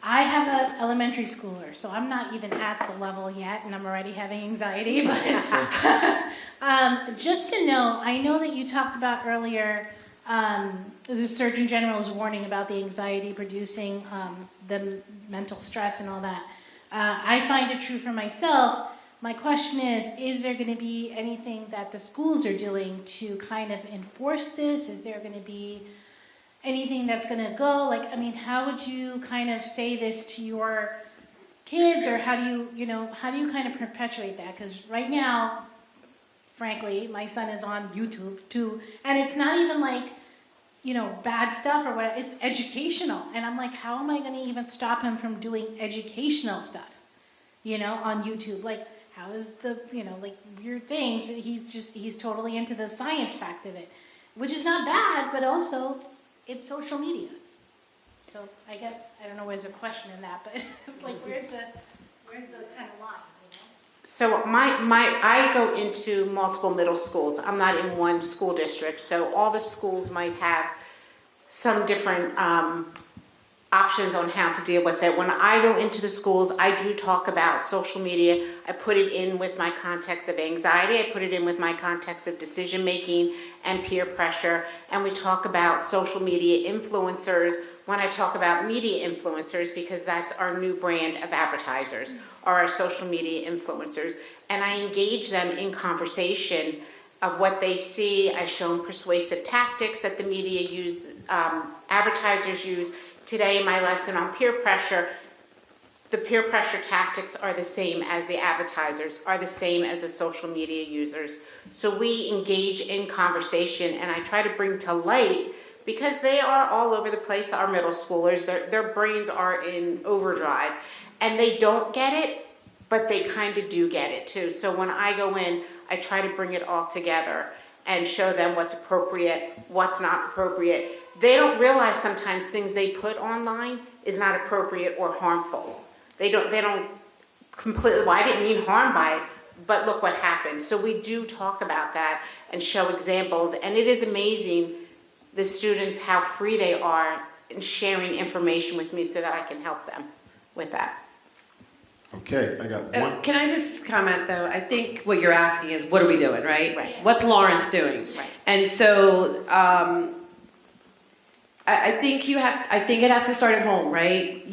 I have an elementary schooler, so I'm not even at the level yet, and I'm already having anxiety. But just to know, I know that you talked about earlier, the Surgeon General is warning about the anxiety producing the mental stress and all that. I find it true for myself. My question is there going to be anything that the schools are doing to kind of enforce this? Is there going to be anything that's going to go? How would you kind of say this to your kids, or how do you kind of perpetuate that? Because right now, frankly, my son is on YouTube too, and it's not even like, bad stuff or what. It's educational. And I'm like, how am I going to even stop him from doing educational stuff, on YouTube? Like, how is the, like weird things? He's totally into the science fact of it, which is not bad, but also it's social media. So I guess, I don't know where's the question in that, but like, where's the kind of line, So I go into multiple middle schools. I'm not in one school district, so all the schools might have some different options on how to deal with it. When I go into the schools, I do talk about social media. I put it in with my context of anxiety. I put it in with my context of decision making and peer pressure. And we talk about social media influencers when I talk about media influencers, because that's our new brand of advertisers, are our social media influencers. And I engage them in conversation of what they see. I show them persuasive tactics that the media use, advertisers use. Today in my lesson on peer pressure, the peer pressure tactics are the same as the advertisers, are the same as the social media users. So we engage in conversation, and I try to bring to light, because they are all over the place, our middle schoolers, their brains are in overdrive, and they don't get it, but they kind of do get it too. So when I go in, I try to bring it all together and show them what's appropriate, what's not appropriate. They don't realize sometimes things they put online is not appropriate or harmful. They don't completely, well, I didn't mean harm by it, but look what happened. So we do talk about that and show examples, and it is amazing, the students, how free they are in sharing information with me so that I can help them with that. Okay, I got one. Can I just comment though? I think what you're asking is, what are we doing, right? Right. What's Lawrence doing? Right. And so I think it has to start at home, right?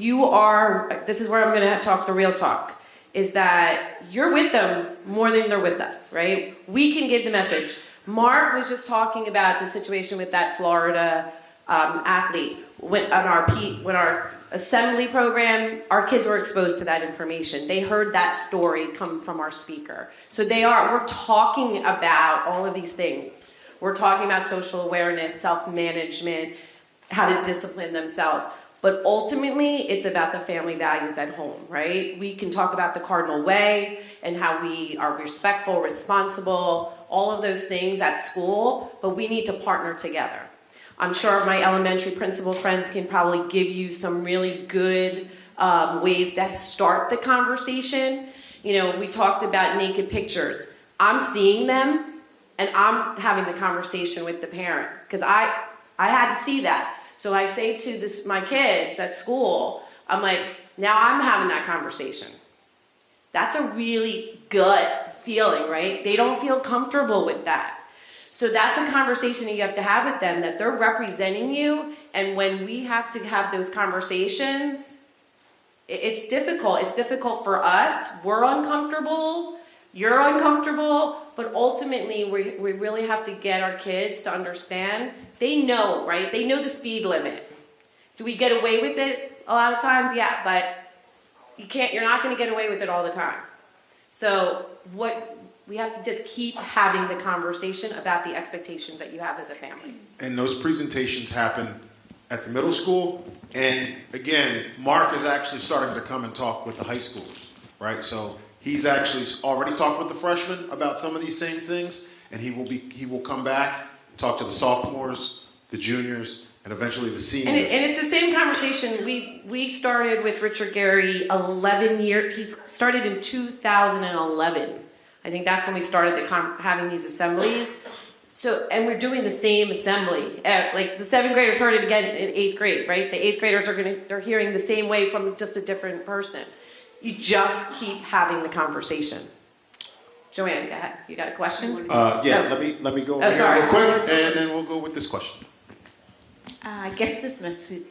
This is where I'm going to talk the real talk, is that you're with them more than they're with us, right? We can get the message. Mark was just talking about the situation with that Florida athlete. When our assembly program, our kids were exposed to that information. They heard that story come from our speaker. So we're talking about all of these things. We're talking about social awareness, self-management, how to discipline themselves. But ultimately, it's about the family values at home, right? We can talk about the cardinal way and how we are respectful, responsible, all of those things at school, but we need to partner together. I'm sure my elementary principal friends can probably give you some really good ways to start the conversation. We talked about naked pictures. I'm seeing them, and I'm having the conversation with the parent, because I had to see that. So I say to my kids at school, I'm like, now I'm having that conversation. That's a really gut feeling, right? They don't feel comfortable with that. So that's a conversation that you have to have with them, that they're representing you. And when we have to have those conversations, it's difficult. It's difficult for us. We're uncomfortable. You're uncomfortable. But ultimately, we really have to get our kids to understand. They know, right? They know the speed limit. Do we get away with it a lot of times? Yeah, but you're not going to get away with it all the time. So we have to just keep having the conversation about the expectations that you have as a family. And those presentations happen at the middle school. And again, Mark is actually starting to come and talk with the high schoolers, right? So he's actually already talked with the freshmen about some of these same things, and he will come back, talk to the sophomores, the juniors, and eventually the seniors. And it's the same conversation. We started with Richard Gary 11 years. He started in 2011. I think that's when we started having these assemblies. So, and we're doing the same assembly. Like the 7th graders heard it again in 8th grade, right? The 8th graders they're hearing the same way from just a different person. You just keep having the conversation. Joanne, go ahead. You got a question? Let me go over here real quick, and then we'll go with this question. I guess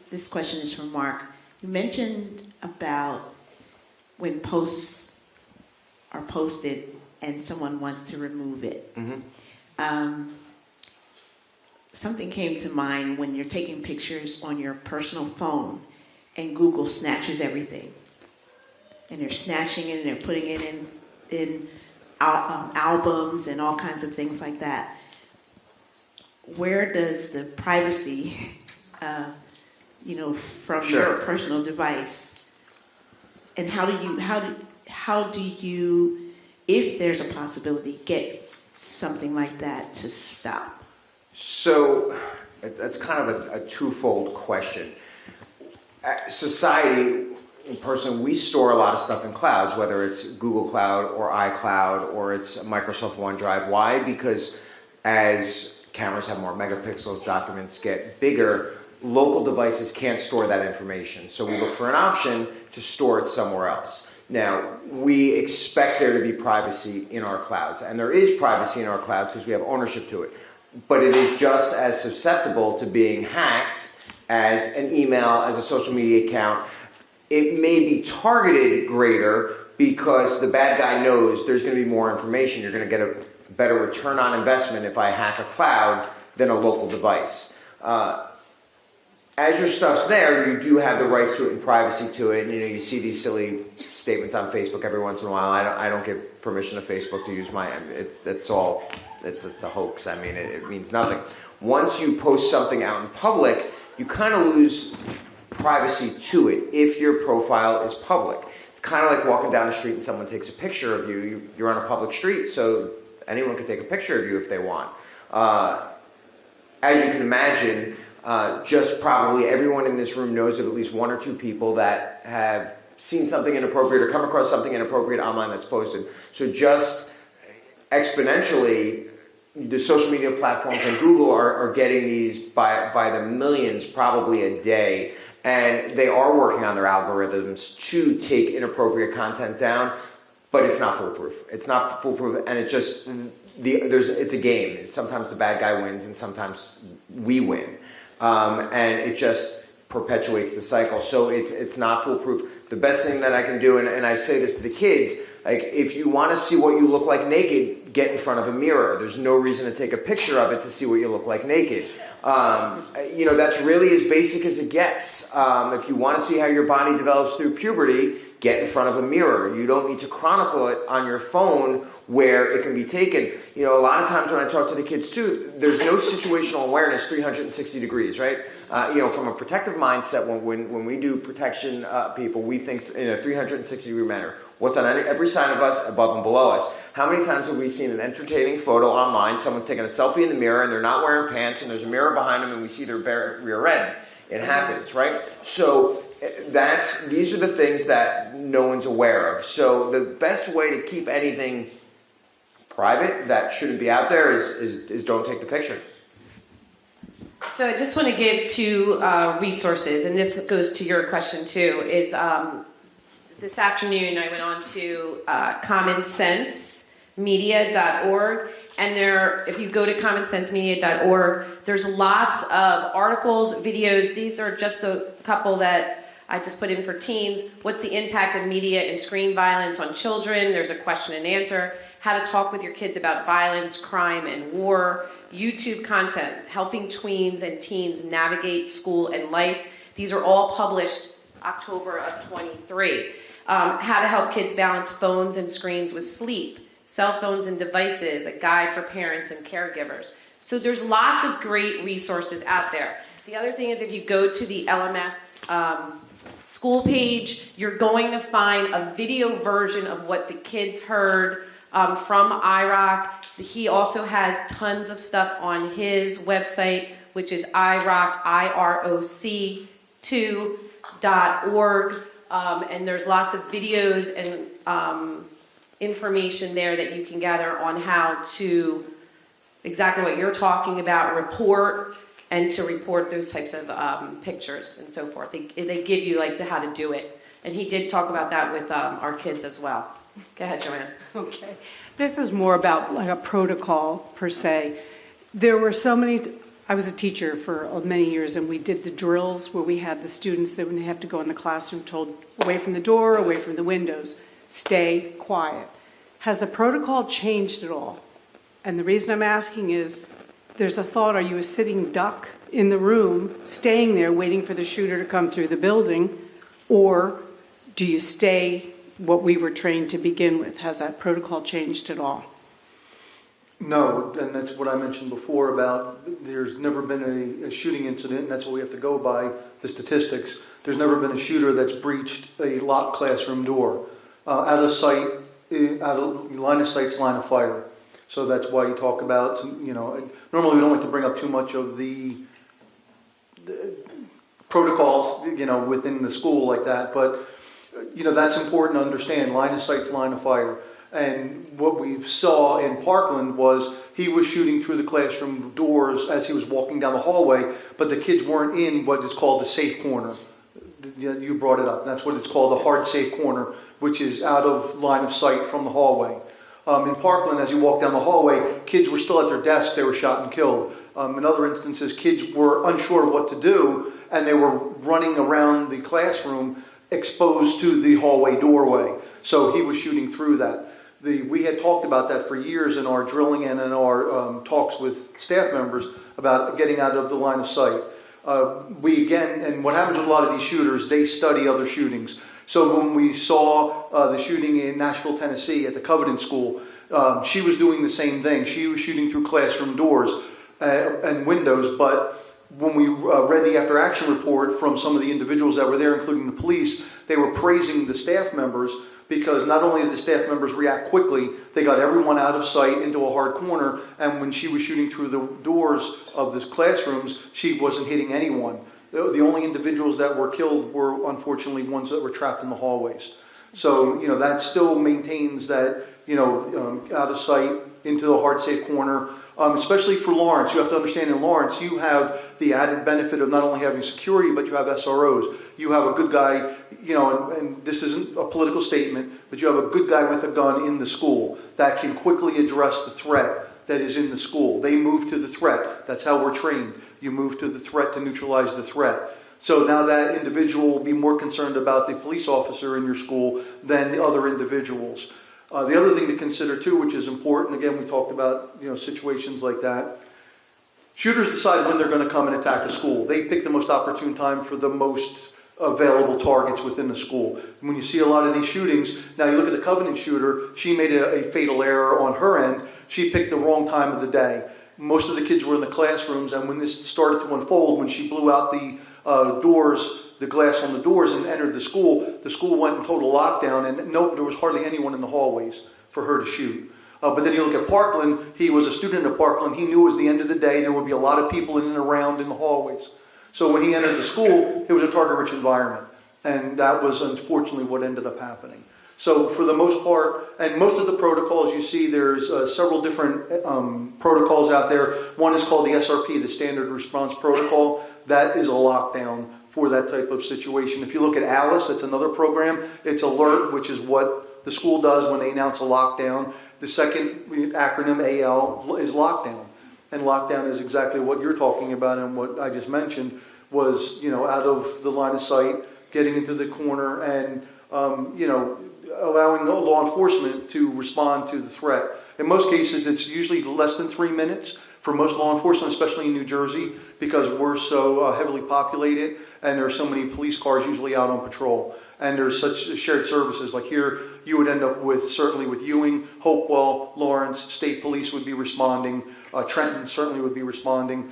this question is from Mark. You mentioned about when posts are posted and someone wants to remove it. Mm-hmm. Something came to mind when you're taking pictures on your personal phone and Google snatches everything. And they're snatching it and they're putting it in albums and all kinds of things like that. where does the privacy, from Sure. your personal device, and how do you, if there's a possibility, get something like that to stop? So that's kind of a twofold question. Society, in person, we store a lot of stuff in clouds, whether it's Google Cloud or iCloud or it's Microsoft OneDrive. Why? Because as cameras have more megapixels, documents get bigger, local devices can't store that information. So we look for an option to store it somewhere else. Now, we expect there to be privacy in our clouds, and there is privacy in our clouds because we have ownership to it. But it is just as susceptible to being hacked as an email, as a social media account. It may be targeted greater because the bad guy knows there's going to be more information. You're going to get a better return on investment if I hack a cloud than a local device. As your stuff's there, you do have the rights to it and privacy to it. You see these silly statements on Facebook every once in a while. I don't give permission to Facebook to use my. It's a hoax. I mean, it means nothing. Once you post something out in public, you kind of lose privacy to it if your profile is public. It's kind of like walking down the street and someone takes a picture of you. You're on a public street, so anyone can take a picture of you if they want. As you can imagine, just probably everyone in this room knows of at least one or two people that have seen something inappropriate or come across something inappropriate online that's posted. So just exponentially, the social media platforms and Google are getting these by the millions probably a day, and they are working on their algorithms to take inappropriate content down, but it's not foolproof. It's not foolproof, and it's a game. Sometimes the bad guy wins, and sometimes we win, and it just perpetuates the cycle. So it's not foolproof. The best thing that I can do, and I say this to the kids, like if you want to see what you look like naked, get in front of a mirror. There's no reason to take a picture of it to see what you look like naked. That's really as basic as it gets. If you want to see how your body develops through puberty, get in front of a mirror. You don't need to chronicle it on your phone where it can be taken. A lot of times when I talk to the kids too, there's no situational awareness 360 degrees, right? From a protective mindset, when we do protection people, we think in a 360 degree manner. What's on every side of us, above and below us? How many times have we seen an entertaining photo online? Someone's taking a selfie in the mirror and they're not wearing pants and there's a mirror behind them and we see their bare rear end. It happens, right? So these are the things that no one's aware of. So the best way to keep anything private that shouldn't be out there is don't take the picture. So I just want to give two resources, and this goes to your question too, is this afternoon I went on to commonsensemedia.org, and if you go to commonsensemedia.org, there's lots of articles, videos. These are just a couple that I just put in for teens. What's the impact of media and screen violence on children? There's a question and answer. How to talk with your kids about violence, crime, and war. YouTube content, helping tweens and teens navigate school and life. These are all published October of 23. How to help kids balance phones and screens with sleep, cell phones and devices, a guide for parents and caregivers. So there's lots of great resources out there. The other thing is if you go to the LMS school page, you're going to find a video version of what the kids heard from IROC. He also has tons of stuff on his website, which is IROC2.org. And there's lots of videos and information there that you can gather on how to, exactly what you're talking about, report, and to report those types of pictures and so forth. They give you how to do it. And he did talk about that with our kids as well. Go ahead, Joanne. Okay. This is more about a protocol per se. There were so many, I was a teacher for many years, and we did the drills where we had the students that when they have to go in the classroom told away from the door, away from the windows, stay quiet. Has the protocol changed at all? And the reason I'm asking is, there's a thought, are you a sitting duck in the room, staying there waiting for the shooter to come through the building, or do you stay what we were trained to begin with? Has that protocol changed at all? No, and that's what I mentioned before about there's never been a shooting incident, and that's what we have to go by, the statistics. There's never been a shooter that's breached a locked classroom door. Out of sight, out of line of sight's line of fire. So that's why you talk about, normally we don't like to bring up too much of the protocols, within the school like that, but, that's important to understand, line of sight's line of fire. And what we saw in Parkland was he was shooting through the classroom doors as he was walking down the hallway, but the kids weren't in what is called the safe corner. You brought it up. That's what it's called, the hard safe corner, which is out of line of sight from the hallway. In Parkland, as you walk down the hallway, kids were still at their desks. They were shot and killed. In other instances, kids were unsure of what to do, and they were running around the classroom exposed to the hallway doorway. So he was shooting through that. We had talked about that for years in our drilling and in our talks with staff members about getting out of the line of sight. And what happens with a lot of these shooters, they study other shootings. So when we saw the shooting in Nashville, Tennessee at the Covenant School, she was doing the same thing. She was shooting through classroom doors and windows, but when we read the after action report from some of the individuals that were there, including the police, they were praising the staff members because not only did the staff members react quickly, they got everyone out of sight into a hard corner, and when she was shooting through the doors of the classrooms, she wasn't hitting anyone. The only individuals that were killed were, unfortunately, ones that were trapped in the hallways. So, that still maintains that, out of sight into the hard safe corner, especially for Lawrence. You have to understand, in Lawrence, you have the added benefit of not only having security, but you have SROs. You have a good guy, and this isn't a political statement, but you have a good guy with a gun in the school that can quickly address the threat that is in the school. They move to the threat. That's how we're trained. You move to the threat to neutralize the threat. So now that individual will be more concerned about the police officer in your school than the other individuals. The other thing to consider too, which is important, again, we talked about situations like that. Shooters decide when they're going to come and attack the school. They pick the most opportune time for the most available targets within the school. When you see a lot of these shootings, now you look at the Covenant shooter, she made a fatal error on her end. She picked the wrong time of the day. Most of the kids were in the classrooms, and when this started to unfold, when she blew out the doors, the glass on the doors, and entered the school went in total lockdown, and there was hardly anyone in the hallways for her to shoot. But then you look at Parkland, he was a student at Parkland, he knew it was the end of the day, there would be a lot of people in and around in the hallways. So when he entered the school, it was a target-rich environment, and that was unfortunately what ended up happening. So for the most part, and most of the protocols you see, there's several different protocols out there. One is called the SRP, the Standard Response Protocol. That is a lockdown for that type of situation. If you look at ALICE, it's another program. It's ALERT, which is what the school does when they announce a lockdown. The second acronym, AL, is lockdown. And lockdown is exactly what you're talking about, and what I just mentioned was, out of the line of sight, getting into the corner, and, allowing law enforcement to respond to the threat. In most cases, it's usually less than 3 minutes for most law enforcement, especially in New Jersey, because we're so heavily populated, and there are so many police cars usually out on patrol. And there's such shared services. Like here, you would end up certainly with Ewing, Hopewell, Lawrence, State Police would be responding. Trenton certainly would be responding.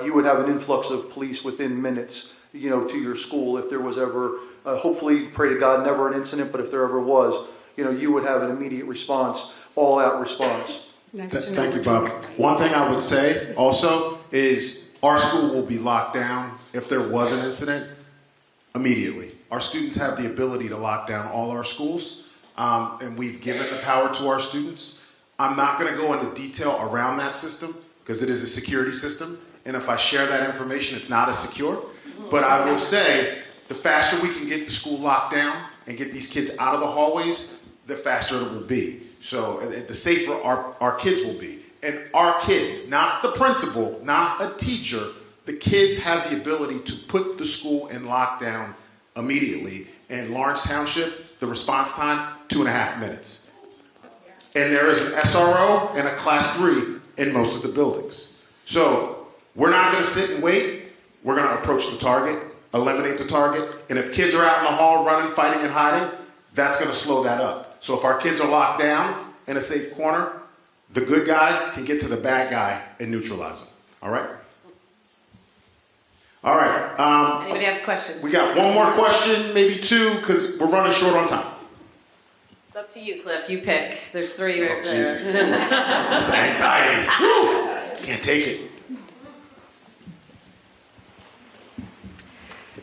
You would have an influx of police within minutes, to your school if there was ever, hopefully, pray to God, never an incident, but if there ever was, you would have an immediate response, all-out response. Thank you, Bob. One thing I would say also is our school will be locked down if there was an incident immediately. Our students have the ability to lock down all our schools, and we've given the power to our students. I'm not going to go into detail around that system because it is a security system, and if I share that information, it's not as secure. But I will say, the faster we can get the school locked down and get these kids out of the hallways, the faster it will be. So the safer our kids will be. And our kids, not the principal, not a teacher, the kids have the ability to put the school in lockdown immediately. In Lawrence Township, the response time, 2.5 minutes. And there is an SRO and a Class 3 in most of the buildings. So we're not going to sit and wait. We're going to approach the target, eliminate the target. And if kids are out in the hall running, fighting, and hiding, that's going to slow that up. So if our kids are locked down in a safe corner, the good guys can get to the bad guy and neutralize him. All right? All right. Anybody have questions? We got one more question, maybe two, because we're running short on time. It's up to you, Cliff. You pick. There's three right there. Jesus. It's anxiety. Whew. Can't take it.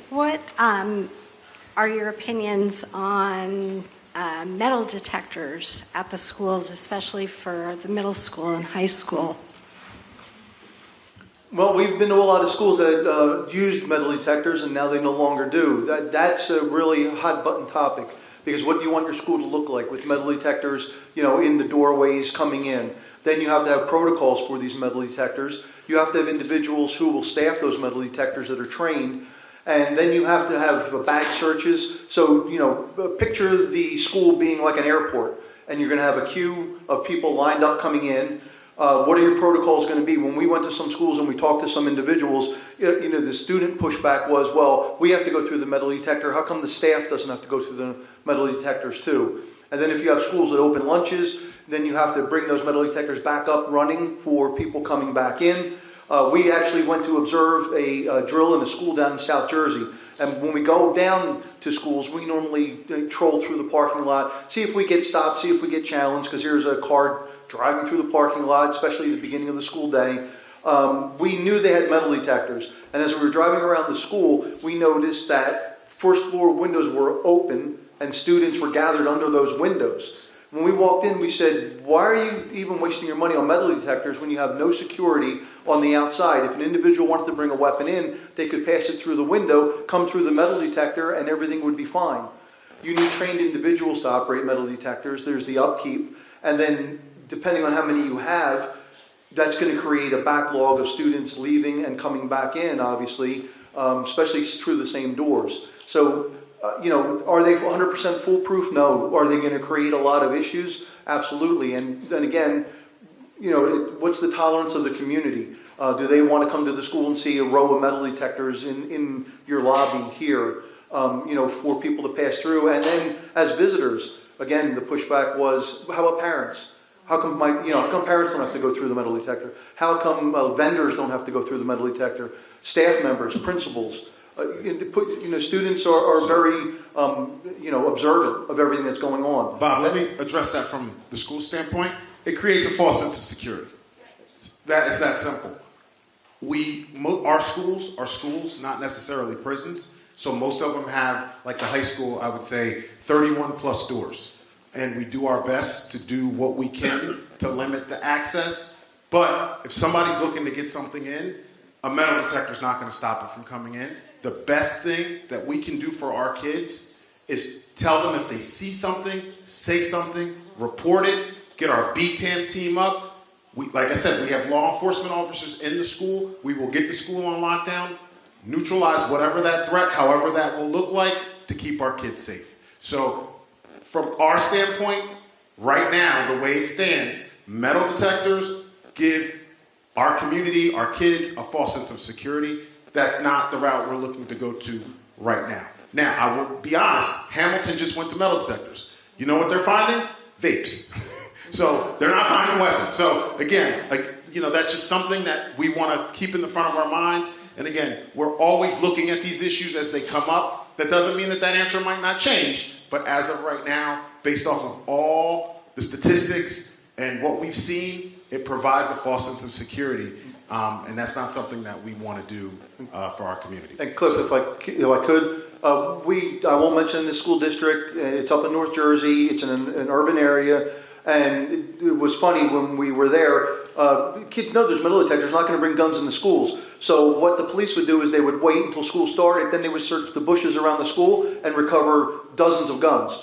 What are your opinions on metal detectors at the schools, especially for the middle school and high school? Well, we've been to a lot of schools that used metal detectors, and now they no longer do. That's a really hot button topic, because what do you want your school to look like with metal detectors, in the doorways coming in? Then you have to have protocols for these metal detectors. You have to have individuals who will staff those metal detectors that are trained. And then you have to have bag searches. So, picture the school being like an airport, and you're going to have a queue of people lined up coming in. What are your protocols going to be? When we went to some schools and we talked to some individuals, the student pushback was, well, we have to go through the metal detector. How come the staff doesn't have to go through the metal detectors too? And then if you have schools that open lunches, then you have to bring those metal detectors back up running for people coming back in. We actually went to observe a drill in a school down in South Jersey. And when we go down to schools, we normally troll through the parking lot, see if we get stopped, see if we get challenged, because here's a car driving through the parking lot, especially at the beginning of the school day. We knew they had metal detectors. And as we were driving around the school, we noticed that first floor windows were open and students were gathered under those windows. When we walked in, we said, why are you even wasting your money on metal detectors when you have no security on the outside? If an individual wanted to bring a weapon in, they could pass it through the window, come through the metal detector, and everything would be fine. You need trained individuals to operate metal detectors. There's the upkeep. And then, depending on how many you have, that's going to create a backlog of students leaving and coming back in, obviously, especially through the same doors. So, are they 100% foolproof? No. Are they going to create a lot of issues? Absolutely. And then again, what's the tolerance of the community? Do they want to come to the school and see a row of metal detectors in your lobby here, for people to pass through? And then as visitors, again, the pushback was, how about parents? How come how come parents don't have to go through the metal detector? How come vendors don't have to go through the metal detector? Staff members, principals. Students are very, observant of everything that's going on. Bob, let me address that from the school standpoint. It creates a false sense of security. That is that simple. Our schools are schools, not necessarily prisons. So most of them have, like the high school, I would say 31 plus doors. And we do our best to do what we can to limit the access. But if somebody's looking to get something in, a metal detector is not going to stop it from coming in. The best thing that we can do for our kids is tell them if they see something, say something, report it, get our BTAM team up. Like I said, we have law enforcement officers in the school. We will get the school on lockdown, neutralize whatever that threat, however that will look like, to keep our kids safe. So from our standpoint, right now, the way it stands, metal detectors give our community, our kids, a false sense of security. That's not the route we're looking to go to right now. Now, I will be honest, Hamilton just went to metal detectors. You know what they're finding? Vapes. So they're not finding weapons. So again, that's just something that we want to keep in the front of our mind. And again, we're always looking at these issues as they come up. That doesn't mean that answer might not change. But as of right now, based off of all the statistics and what we've seen, it provides a false sense of security. And that's not something that we want to do for our community. And Cliff, if I could, I won't mention the school district. It's up in North Jersey. It's in an urban area. And it was funny when we were there. Kids know there's metal detectors. Not going to bring guns in the schools. So what the police would do is they would wait until school started. Then they would search the bushes around the school and recover dozens of guns.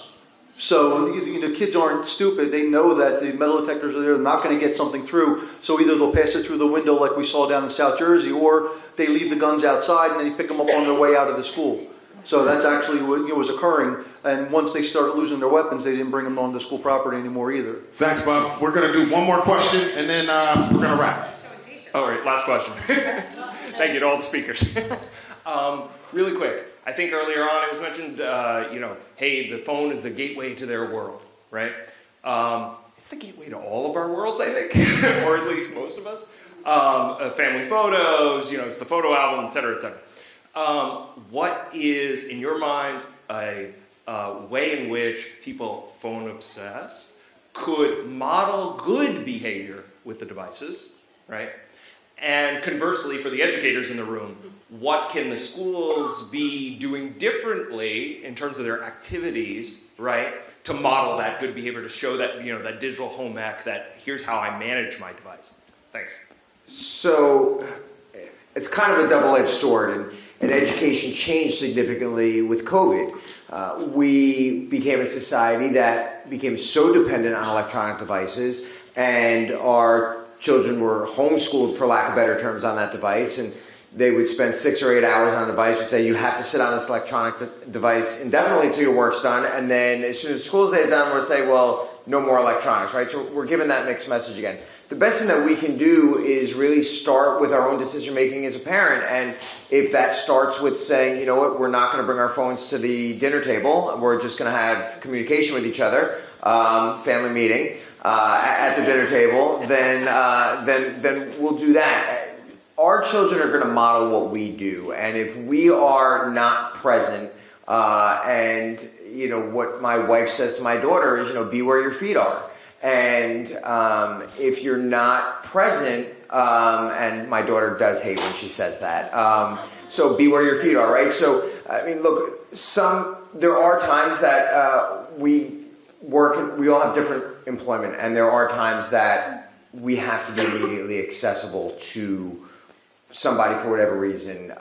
So kids aren't stupid. They know that the metal detectors are there. They're not going to get something through. So either they'll pass it through the window like we saw down in South Jersey, or they leave the guns outside and then they pick them up on their way out of the school. So that's actually what was occurring. And once they started losing their weapons, they didn't bring them on the school property anymore either. Thanks, Bob. We're going to do one more question and then we're going to wrap. All right, last question. Thank you to all the speakers. Really quick. I think earlier on it was mentioned, hey, the phone is the gateway to their world, right? it's the gateway to all of our worlds, I think, or at least most of us. Family photos, it's the photo album, et cetera, et cetera. What is, in your minds, a way in which people phone obsess could model good behavior with the devices, right? And conversely, for the educators in the room, what can the schools be doing differently in terms of their activities, right, to model that good behavior, to show that, that digital home ec, that here's how I manage my device? Thanks. So it's kind of a double-edged sword, and education changed significantly with COVID. We became a society that became so dependent on electronic devices, and our children were homeschooled, for lack of better terms, on that device, and they would spend 6 or 8 hours on a device and say, you have to sit on this electronic device indefinitely until your work's done, and then as soon as school's day is done, we'll say, well, no more electronics, right? So we're given that mixed message again. The best thing that we can do is really start with our own decision making as a parent, and if that starts with saying, you know what, we're not going to bring our phones to the dinner table, we're just going to have communication with each other, family meeting at the dinner table, then we'll do that. Our children are going to model what we do, and if we are not present, and what my wife says to my daughter is, be where your feet are. And if you're not present, and my daughter does hate when she says that, so be where your feet are, right? So, look, there are times that we all have different employment, and there are times that we have to be immediately accessible to somebody for whatever reason,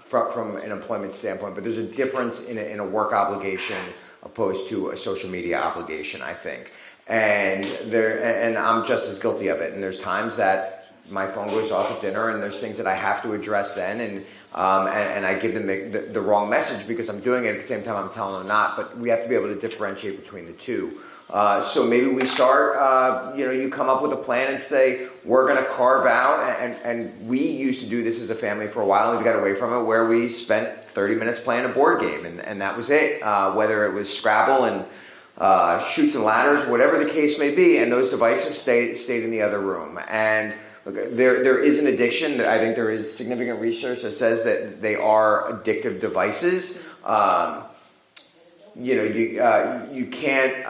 from an employment standpoint. But there's a difference in a work obligation opposed to a social media obligation, I think. And I'm just as guilty of it. And there's times that my phone goes off at dinner, and there's things that I have to address then, and I give them the wrong message because I'm doing it at the same time I'm telling them not. But we have to be able to differentiate between the two. So maybe we start, you come up with a plan and say, we're going to carve out, and we used to do this as a family for a while, and we got away from it, where we spent 30 minutes playing a board game, and that was it. Whether it was Scrabble and Chutes and Ladders, whatever the case may be, and those devices stayed in the other room. And look, there is an addiction. I think there is significant research that says that they are addictive devices. You can't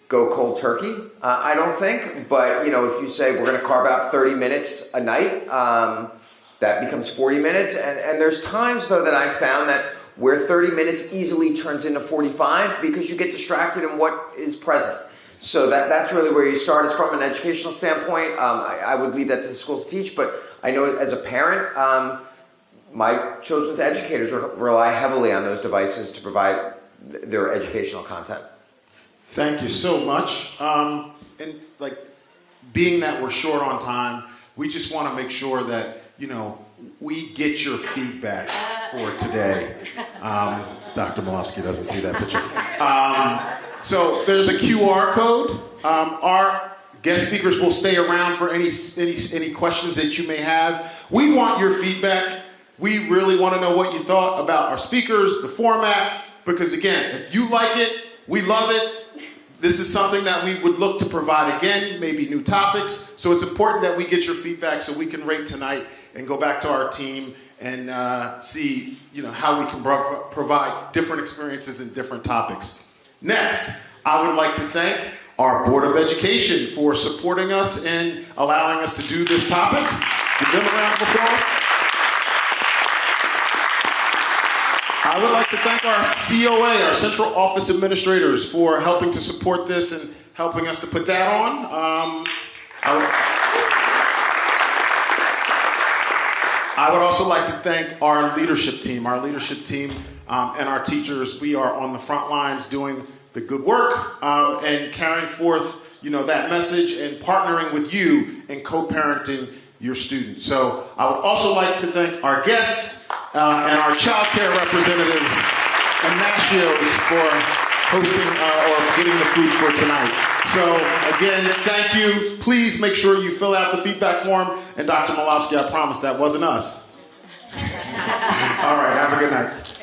go cold turkey, I don't think. But, if you say we're going to carve out 30 minutes a night, that becomes 40 minutes. And there's times, though, that I've found that where 30 minutes easily turns into 45 because you get distracted in what is present. So that's really where you start. As from an educational standpoint, I would leave that to the schools to teach. But I know as a parent, my children's educators rely heavily on those devices to provide their educational content. Thank you so much. And being that we're short on time, we just want to make sure that, we get your feedback for today. Dr. Malofsky doesn't see that picture. So there's a QR code. Our guest speakers will stay around for any questions that you may have. We want your feedback. We really want to know what you thought about our speakers, the format, because again, if you like it, we love it. This is something that we would look to provide again, maybe new topics. So it's important that we get your feedback so we can rate tonight and go back to our team and see, how we can provide different experiences and different topics. Next, I would like to thank our Board of Education for supporting us and allowing us to do this topic. Give them a round of applause. I would like to thank our COA, our Central Office Administrators, for helping to support this and helping us to put that on. I would also like to thank our leadership team. And our teachers. We are on the front lines doing the good work and carrying forth, that message and partnering with you and co-parenting your students. So I would also like to thank our guests and our child care representatives and Nashios for hosting or getting the food for tonight. So again, thank you. Please make sure you fill out the feedback form. And Dr. Malofsky, I promise that wasn't us. All right, have a good night.